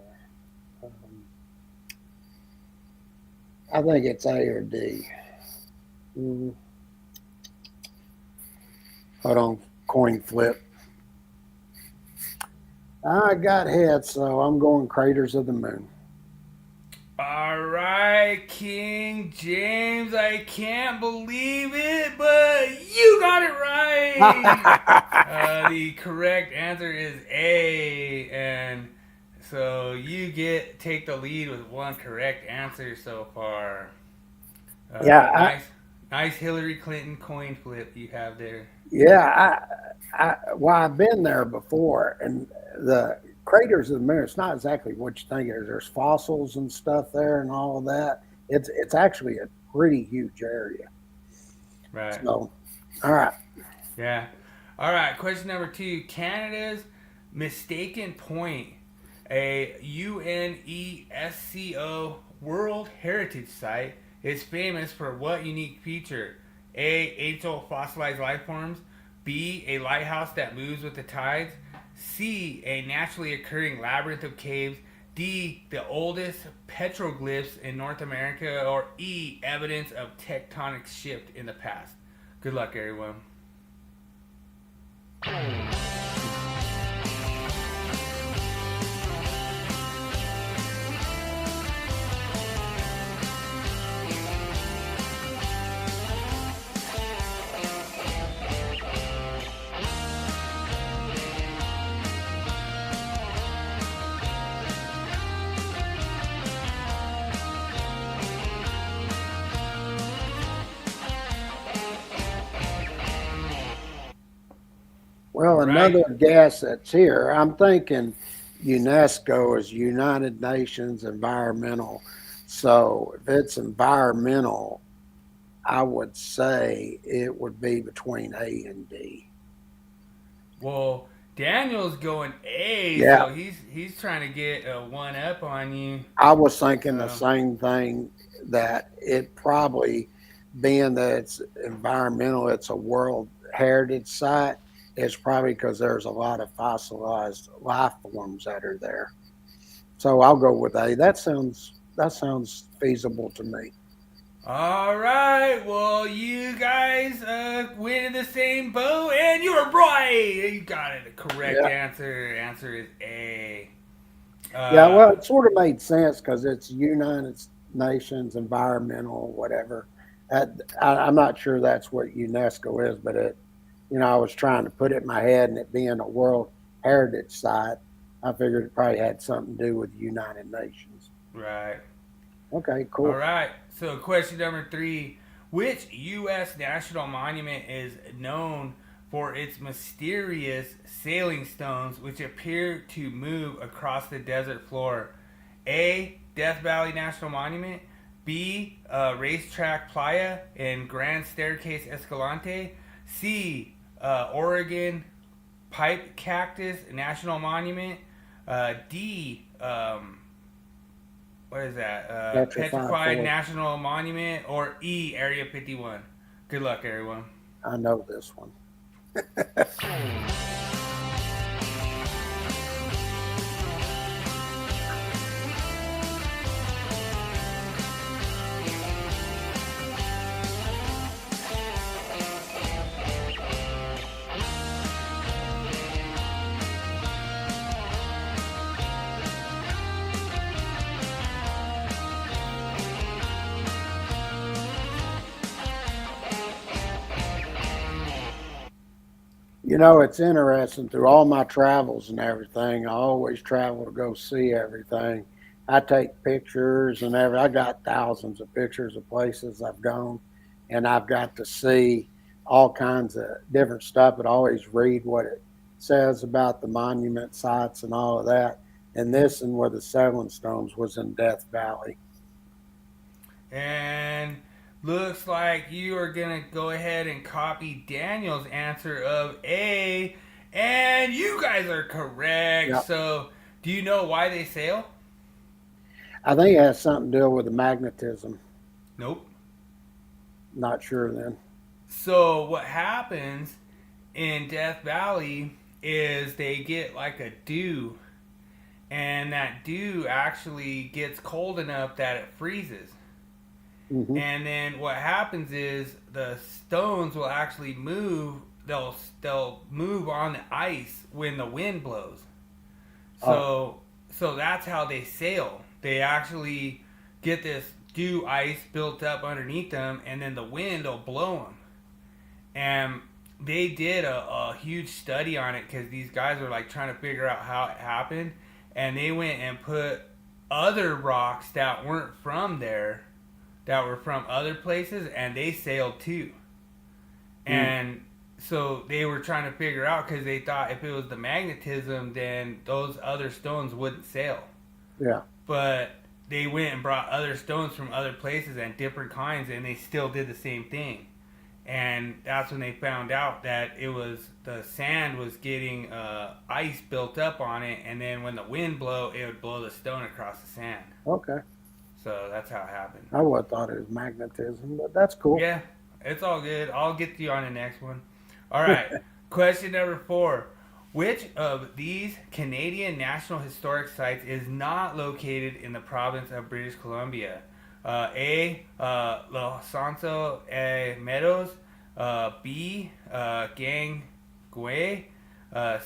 I think it's A or D. Hold on, coin flip. I got head, so I'm going Craters of the Moon. All right, King James, I can't believe it, but you got it right. The correct answer is A, and so you take the lead with one correct answer so far. Nice Hillary Clinton coin flip you have there. Yeah, I've been there before, and the Craters of the Moon, it's not exactly what you think it is. There's fossils and stuff there and all of that. It's actually a pretty huge area. Right. So, all right. Yeah. All right, question number 2. Canada's Mistaken Point, a UNESCO World Heritage Site, is famous for what unique feature? A, ancient fossilized life forms. B, a lighthouse that moves with the tides. C, a naturally occurring labyrinth of caves. D, the oldest petroglyphs in North America. Or E, evidence of tectonic shift in the past. Good luck, everyone. Well, another guess that's here, I'm thinking UNESCO is United Nations Environmental. So if it's environmental, I would say it would be between A and D. Well, Daniel's going A, Yeah. so he's trying to get a one up on you. I was thinking the same thing, that it probably, being that it's environmental, it's a World Heritage Site, it's probably because there's a lot of fossilized life forms that are there. So I'll go with A. That sounds that sounds feasible to me. All right. Well, you guys went in the same boat, and you were right. You got it. The correct Yeah. answer. Answer is A. Yeah, well, it sort of made sense because it's United Nations environmental, whatever. I'm not sure that's what UNESCO is, but I was trying to put it in my head, and it being a World Heritage Site, I figured it probably had something to do with the United Nations. Right. Okay, cool. All right. So, question number 3. Which U.S. national monument is known for its mysterious sailing stones which appear to move across the desert floor? A. Death Valley National Monument. B. Racetrack Playa and Grand Staircase Escalante. C. Oregon Pipe Cactus National Monument. D. What is that? Petrified National Monument. Or E. Area 51. Good luck, everyone. I know this one. It's interesting. Through all my travels and everything, I always travel to go see everything. I take pictures and I got thousands of pictures of places I've gone, and I've got to see all kinds of different stuff, but I always read what it says about the monument sites and all of that. And this and where the Seven Stones was in Death Valley. And looks like you are going to go ahead and copy Daniel's answer of A. And you guys are correct. Yep. So, do you know why they sail? I think it has something to do with the magnetism. Nope. Not sure then. So, what happens in Death Valley is they get like a dew. And that dew actually gets cold enough that it freezes. Mm-hmm. And then what happens is the stones will actually move. They'll move on the ice when the wind blows. So that's how they sail. They actually get this dew ice built up underneath them, and then the wind will blow them. And they did a huge study on it because these guys were like trying to figure out how it happened, and they went and put other rocks that weren't from there, that were from other places, and they sailed too. And so they were trying to figure out, because they thought if it was the magnetism, then those other stones wouldn't sail. Yeah. But they went and brought other stones from other places and different kinds, and they still did the same thing. And that's when they found out that it was the sand was getting ice built up on it, and then when the wind blew, it would blow the stone across the sand. Okay. So that's how it happened. I would have thought it was magnetism, but that's cool. Yeah, it's all good. I'll get to you on the next one. All right. Question number 4. Which of these Canadian National Historic Sites is not located in the province of British Columbia? A. Los Santos Meadows. B. Gangway.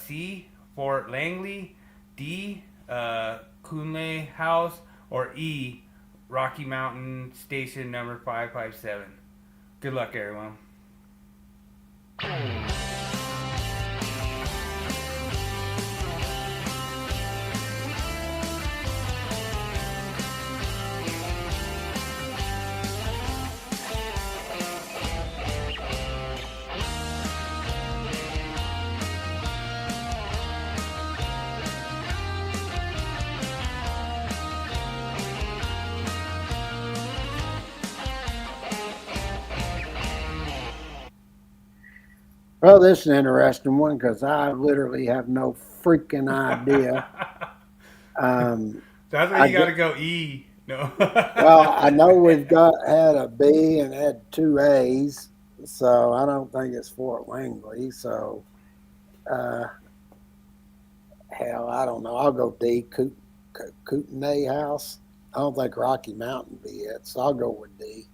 C. Fort Langley. D. Kunle House. Or E. Rocky Mountain Station number 557. Good luck, everyone. Well, this is an interesting one because I literally have no freaking idea. That's why you got to go E. No. Well, I know we've had a B and had 2 A's, so I don't think it's Fort Langley. So, hell, I don't know. I'll go D. Kootenai House. I don't think Rocky Mountain be it, so I'll go with D.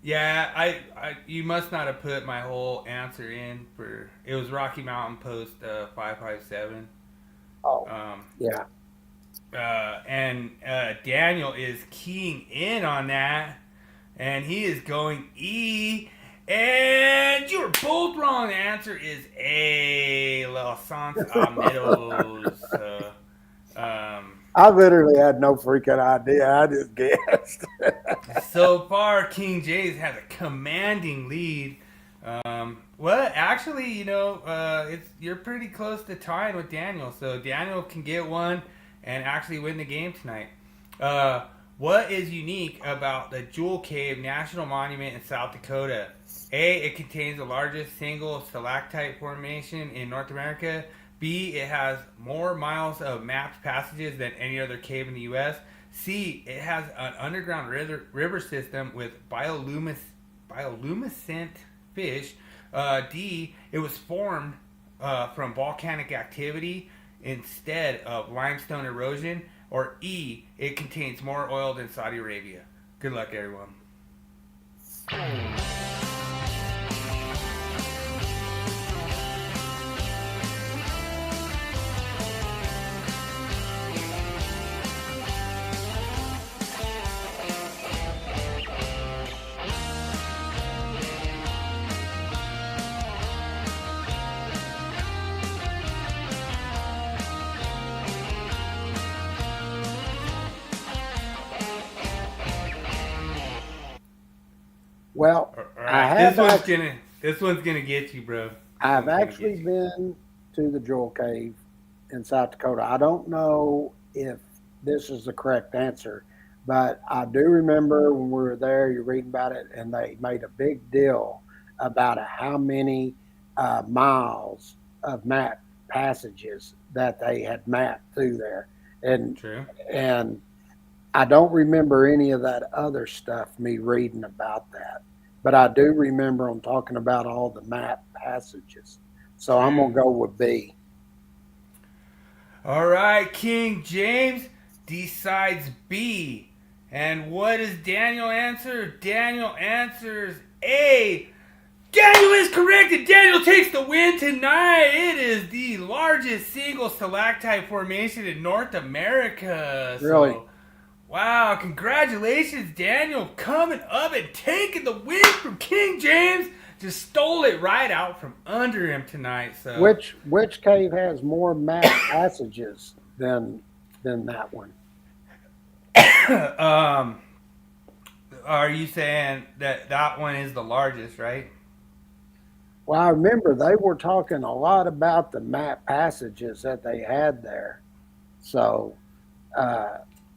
Yeah, I you must not have put my whole answer in for. It was Rocky Mountain Post 557. Oh, Um, yeah. and Daniel is keying in on that, and he is going E. And you're both wrong. The answer is A. Los Meadows. I literally had no freaking idea. I just guessed. So far, King James has a commanding lead. Well, actually, you're pretty close to tying with Daniel. So Daniel can get one and actually win the game tonight. What is unique about the Jewel Cave National Monument in South Dakota? A, it contains the largest single stalactite formation in North America. B, it has more miles of mapped passages than any other cave in the U.S. C, it has an underground river system with bioluminescent fish. D, it was formed from volcanic activity instead of limestone erosion. Or E, it contains more oil than Saudi Arabia. Good luck, everyone. Well, All right. This one's gonna get you, bro. I've actually been to the Jewel Cave in South Dakota. I don't know if this is the correct answer, but I do remember when we were there, you're reading about it, and they made a big deal about how many miles of map passages that they had mapped through there. And True. and I don't remember any of that other stuff, me reading about that. But I do remember them talking about all the map passages. So I'm going to go with B. All right, King James decides B. And what does Daniel answer? Daniel answers A. Daniel is correct, and Daniel takes the win tonight. It is the largest single stalactite formation in North America. Really? Wow, congratulations, Daniel, coming up and taking the win from King James. Just stole it right out from under him tonight. So Which cave has more map passages than that one? Are you saying that one is the largest, right? Well, I remember they were talking a lot about the map passages that they had there. So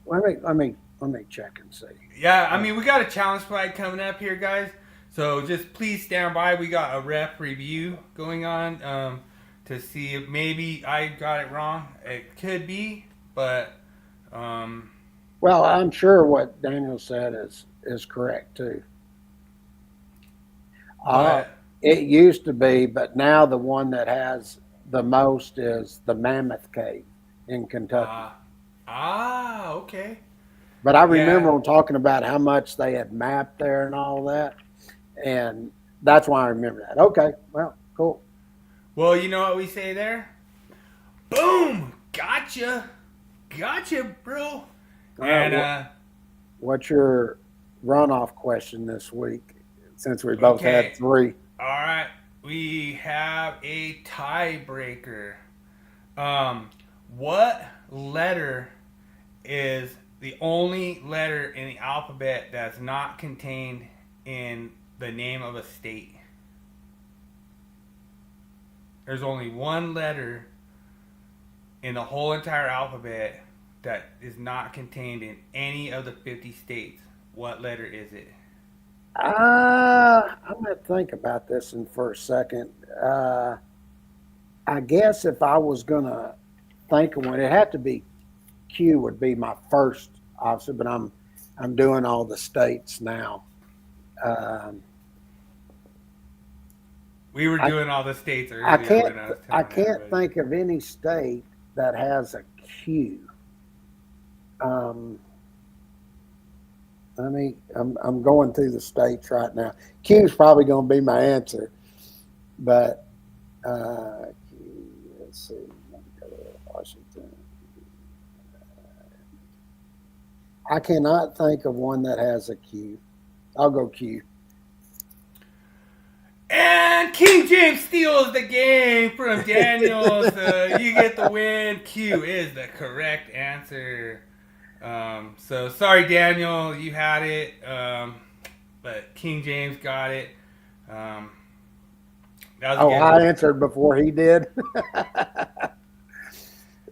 let me check and see. Yeah, I mean, we got a challenge fight coming up here, guys. So just please stand by. We got a rep review going on to see if maybe I got it wrong. It could be, but well, I'm sure what Daniel said is correct too. It used to be, but now the one that has the most is the Mammoth Cave in Kentucky. Okay. But I remember them talking about how much they had mapped there and all that. And that's why I remember that. Okay, well, cool. Well, you know what we say there? Boom! Gotcha, bro. And what's your runoff question this week? Since we both had 3. All right, we have a tiebreaker. What letter is the only letter in the alphabet that's not contained in the name of a state? There's only one letter in the whole entire alphabet that is not contained in any of the 50 states. What letter is it? I'm going to think about this for a second. I guess if I was going to think of one, it had to be Q would be my first, obviously, but I'm doing all the states now. We were doing all the states earlier. I can't think of any state that has a Q. I'm going through the states right now. Q's probably going to be my answer, but let's see. Washington. I cannot think of one that has a Q. I'll go Q. And King James steals the game from Daniel. So you get the win. Q is the correct answer. So sorry, Daniel, you had it. But King James got it. That was I answered before he did.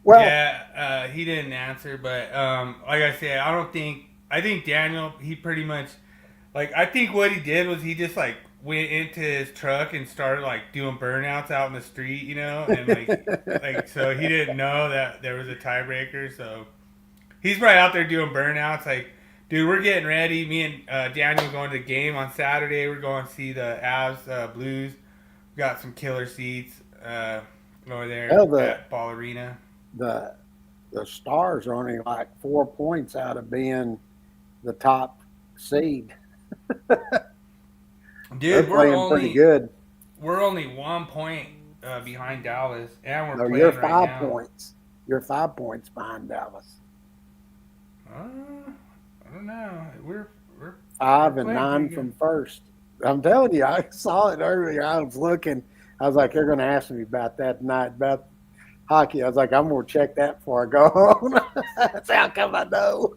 Well, yeah, he didn't answer, but like I said, I think Daniel, he pretty much, I think what he did was he just went into his truck and started doing burnouts out in the street, and so he didn't know that there was a tiebreaker, so he's right out there doing burnouts. Dude, we're getting ready. Me and Daniel going to the game on Saturday. We're going to see the Avs Blues. We got some killer seats over there at Ball Arena. The Stars are only 4 points out of being the top seed. Dude, They're playing pretty good. We're only 1 point behind Dallas, and we're playing you're right 5 now. points. You're 5 points behind Dallas. I don't know. We're 5 and 9 from first. I'm telling you, I saw it earlier. I was looking. I was like, they're going to ask me about that tonight, about hockey. I was like, I'm going to check that before I go home. That's how come I know.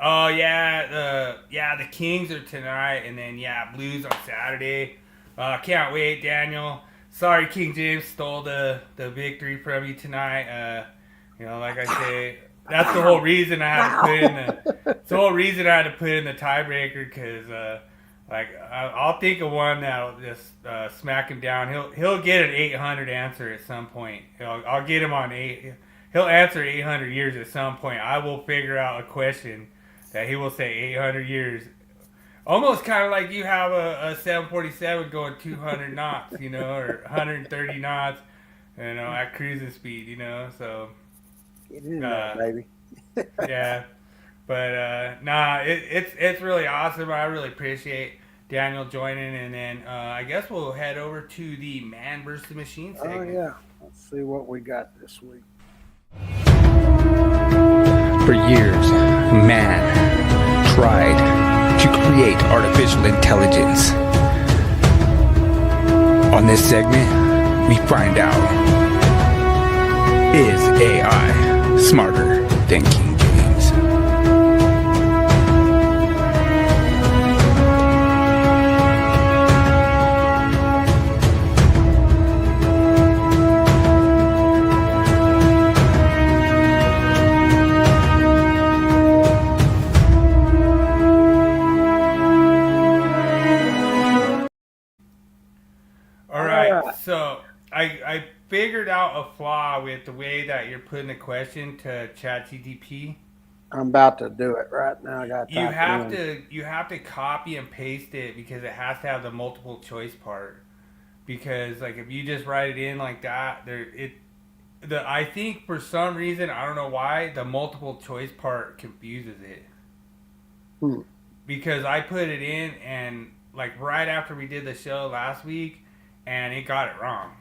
Oh yeah, the Kings are tonight, and then Blues on Saturday. Can't wait, Daniel. Sorry, King James stole the victory from you tonight. Like I say, that's the whole reason I had to put in the tiebreaker, because I'll think of one that'll just smack him down. He'll get an 800 answer at some point. I'll get him on 8. He'll answer 800 years at some point. I will figure out a question that he will say 800 years. Almost kind of like you have a 747 going 200 knots, or 130 knots, at cruising speed, so. Get in there, baby. Yeah. But, it's really awesome. I really appreciate Daniel joining, and then I guess we'll head over to the Man vs. the Machine segment. Oh, yeah. Let's see what we got this week. For years, man tried to create artificial intelligence. On this segment, we find out, is AI smarter than King James? So I figured out a flaw with the way that you're putting the question to ChatGPT. I'm about to do it right now. I got you have to copy and paste it, because it has to have the multiple choice part. Because if you just write it in like that, I think for some reason, I don't know why, the multiple choice part confuses it. Because I put it in, and right after we did the show last week, and it got it wrong.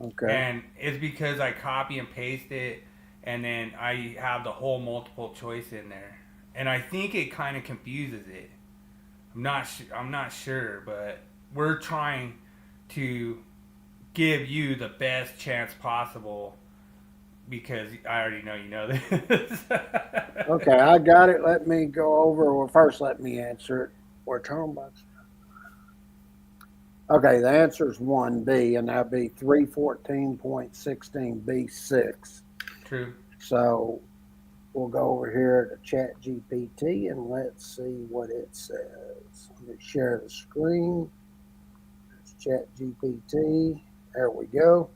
Okay. And it's because I copy and paste it, and then I have the whole multiple choice in there. And I think it kind of confuses it. I'm not sure, but we're trying to give you the best chance possible, because I already know you know this. Okay, I got it. Let me go over. Well, first let me answer it. We're talking about. Okay, the answer is 1B, and that'd be 314.16B6. True. So we'll go over here to ChatGPT, and let's see what it says. Let me share the screen. It's ChatGPT. There we go.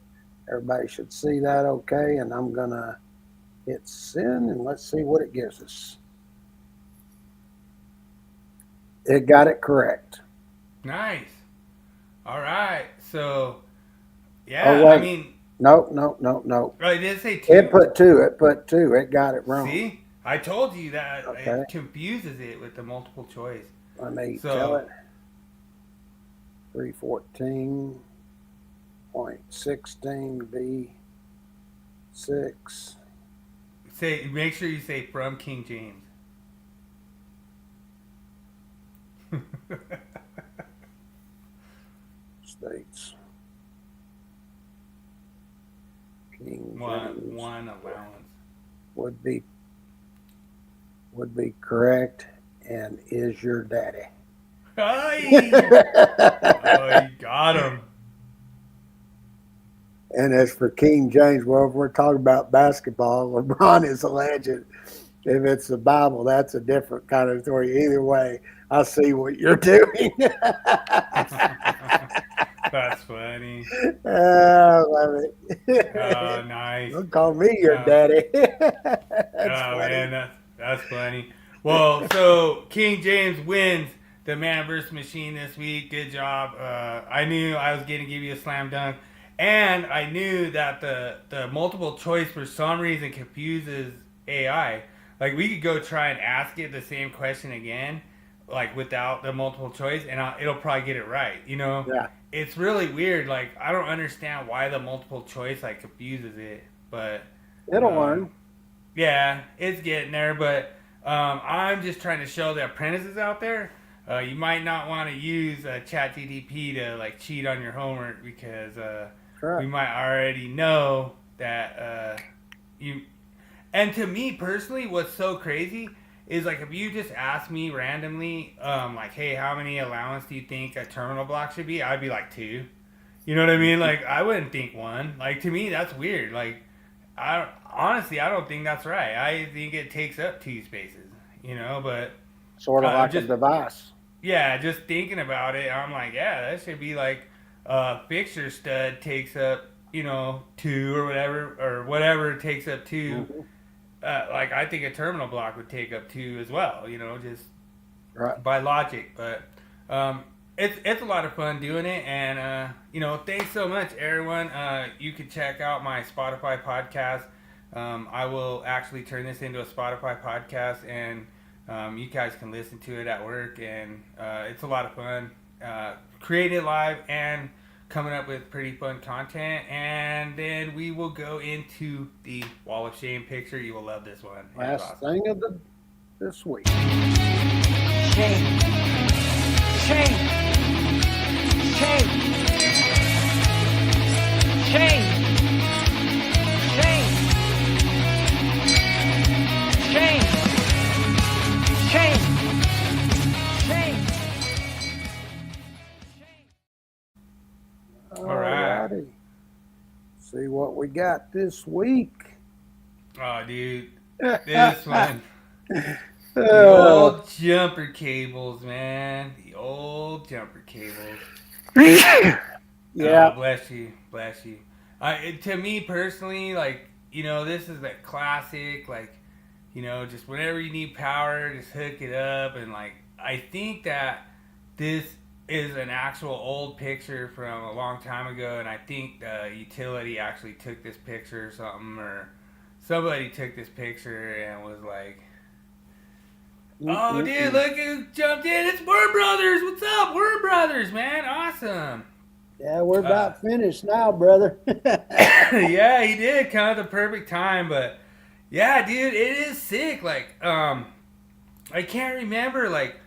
Everybody should see that okay, and I'm going to hit send, and let's see what it gives us. It got it correct. Nice. All right. So, yeah, I mean. No. Oh, it did say 2. It put 2. It got it wrong. See? I told you that Okay. it confuses it with the multiple choice. Let me So- tell it. 314.16B6. Make sure you say from King James. States. King one James allowance. would be correct and is your daddy. Hey! Oh, you got him. And as for King James, well, if we're talking about basketball, LeBron is a legend. If it's the Bible, that's a different kind of story. Either way, I see what you're doing. That's funny. I love it. Oh, nice. Don't call me your daddy. That's funny. Man, that's funny. Well, so King James wins the Man vs. Machine this week. Good job. I knew I was going to give you a slam dunk. And I knew that the multiple choice for some reason confuses AI. Like, we could go try and ask it the same question again, like, without the multiple choice, and it'll probably get it right, you know? Yeah. It's really weird. Like, I don't understand why the multiple choice, like, confuses it, but... It'll learn. Yeah, it's getting there, but I'm just trying to show the apprentices out there, you might not want to use ChatGPT to, like, cheat on your homework, because we might already know that you... And to me personally, what's so crazy is, like, if you just ask me randomly, like, hey, how many allowance do you think a terminal block should be? I'd be like 2. You know what I mean? Like, I wouldn't think 1. Like, to me, that's weird. Like, honestly, I don't think that's right. I think it takes up 2 spaces, you know, but... Sort of like a device. Yeah, just thinking about it, I'm like, yeah, that should be like fixture stud takes up, 2 or whatever takes up 2. Mm-hmm. Like, I think a terminal block would take up 2 as well, just Right. by logic. But it's a lot of fun doing it. And, thanks so much, everyone. You can check out my Spotify podcast. I will actually turn this into a Spotify podcast, and you guys can listen to it at work. And it's a lot of fun. Creating it live and coming up with pretty fun content, and then we will go into the Wall of Shame picture. You will love this one. It's Last awesome. thing of this week. Shame. Shame. Shame. Shame. Shame. Shame. Shame. Shame. All right. Alrighty. See what we got this week. Oh, dude. This one. The Oh, old jumper cables, man. The old jumper cables. yeah. Oh, bless you. Bless you. To me personally, like, this is that classic, like, just whenever you need power, just hook it up. And, like, I think that this is an actual old picture from a long time ago. And I think the utility actually took this picture or something, or somebody took this picture and was like, oh, dude, look who jumped in. It's Word Brothers. What's up, Word Brothers, man? Awesome. Yeah, we're about finished now, brother. Yeah, he did come at the perfect time, but yeah, dude, it is sick. Like, I can't remember, like,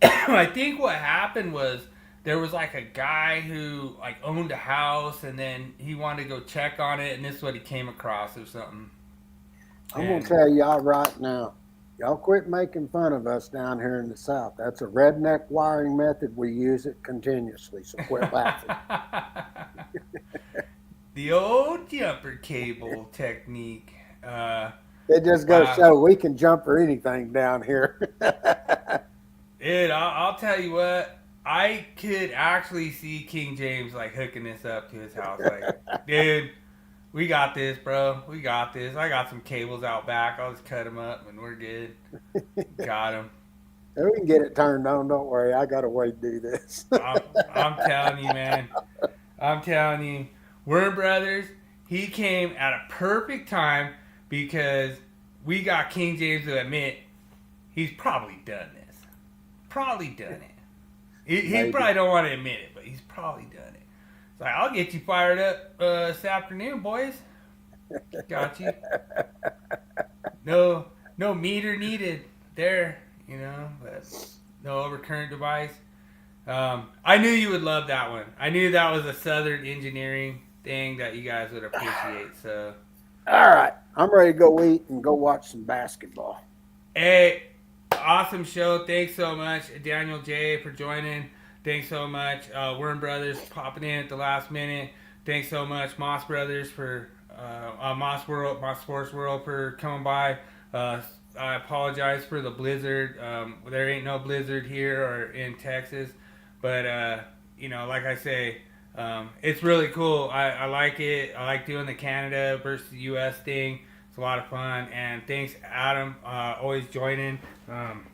I think what happened was there was like a guy who like owned a house, and then he wanted to go check on it, and this is what he came across or something. I'm going to tell y'all right now, y'all quit making fun of us down here in the South. That's a redneck wiring method. We use it continuously, so quit laughing. The old jumper cable technique. It just goes Wow. to show we can jump for anything down here. Dude, I'll tell you what. I could actually see King James like hooking this up to his house. Like, dude, we got this, bro. We got this. I got some cables out back. I'll just cut them up and we're good. Got them. We can get it turned on. Don't worry. I got a way to do this. I'm telling you, man. I'm telling you. Worm Brothers, he came at a perfect time because we got King James to admit he's probably done this. Probably done it. He probably don't want to admit it, but he's probably done it. It's like, I'll get you fired up this afternoon, boys. Got you. No meter needed there, but no overcurrent device. I knew you would love that one. I knew that was a Southern engineering thing that you guys would appreciate. So, all right, I'm ready to go eat and go watch some basketball. Hey, awesome show. Thanks so much, Daniel J, for joining. Thanks so much, Worm Brothers popping in at the last minute. Thanks so much, Moss Brothers for Moss Sports World for coming by. I apologize for the blizzard. There ain't no blizzard here or in Texas, but like I say, it's really cool. I like it. I like doing the Canada versus U.S. thing. It's a lot of fun. And thanks, Adam, always joining.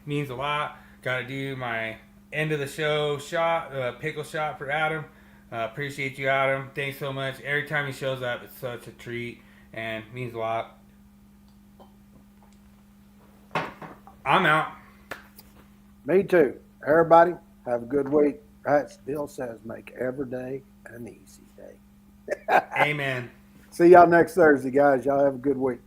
Means a lot. Got to do my end of the show shot, pickle shot for Adam. Appreciate you, Adam. Thanks so much. Every time he shows up, it's such a treat and means a lot. I'm out. Me too. Everybody, have a good week. As Bill says, make every day an easy day. Amen. See y'all next Thursday, guys. Y'all have a good week.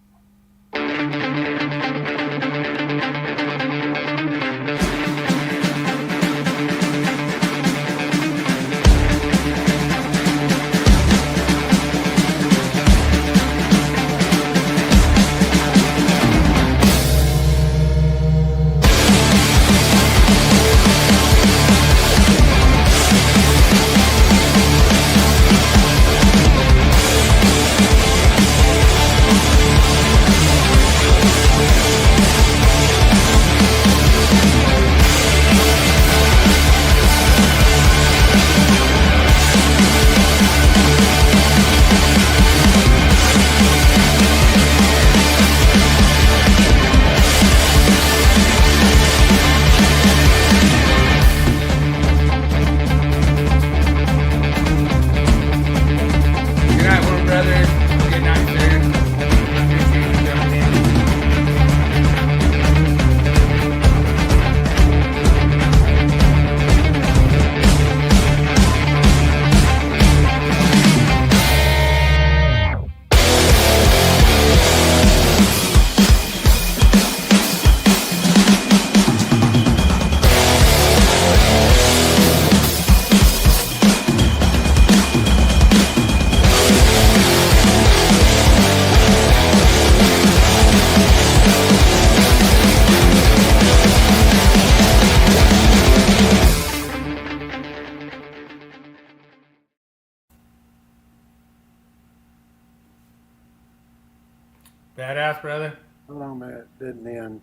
Badass, brother. Hold on a minute. It didn't end.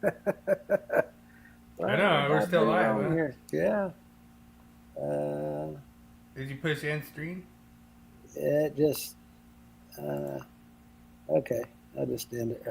I know, we're still live, huh? Here. Yeah. Did you push end stream? It just, okay. I just ended it right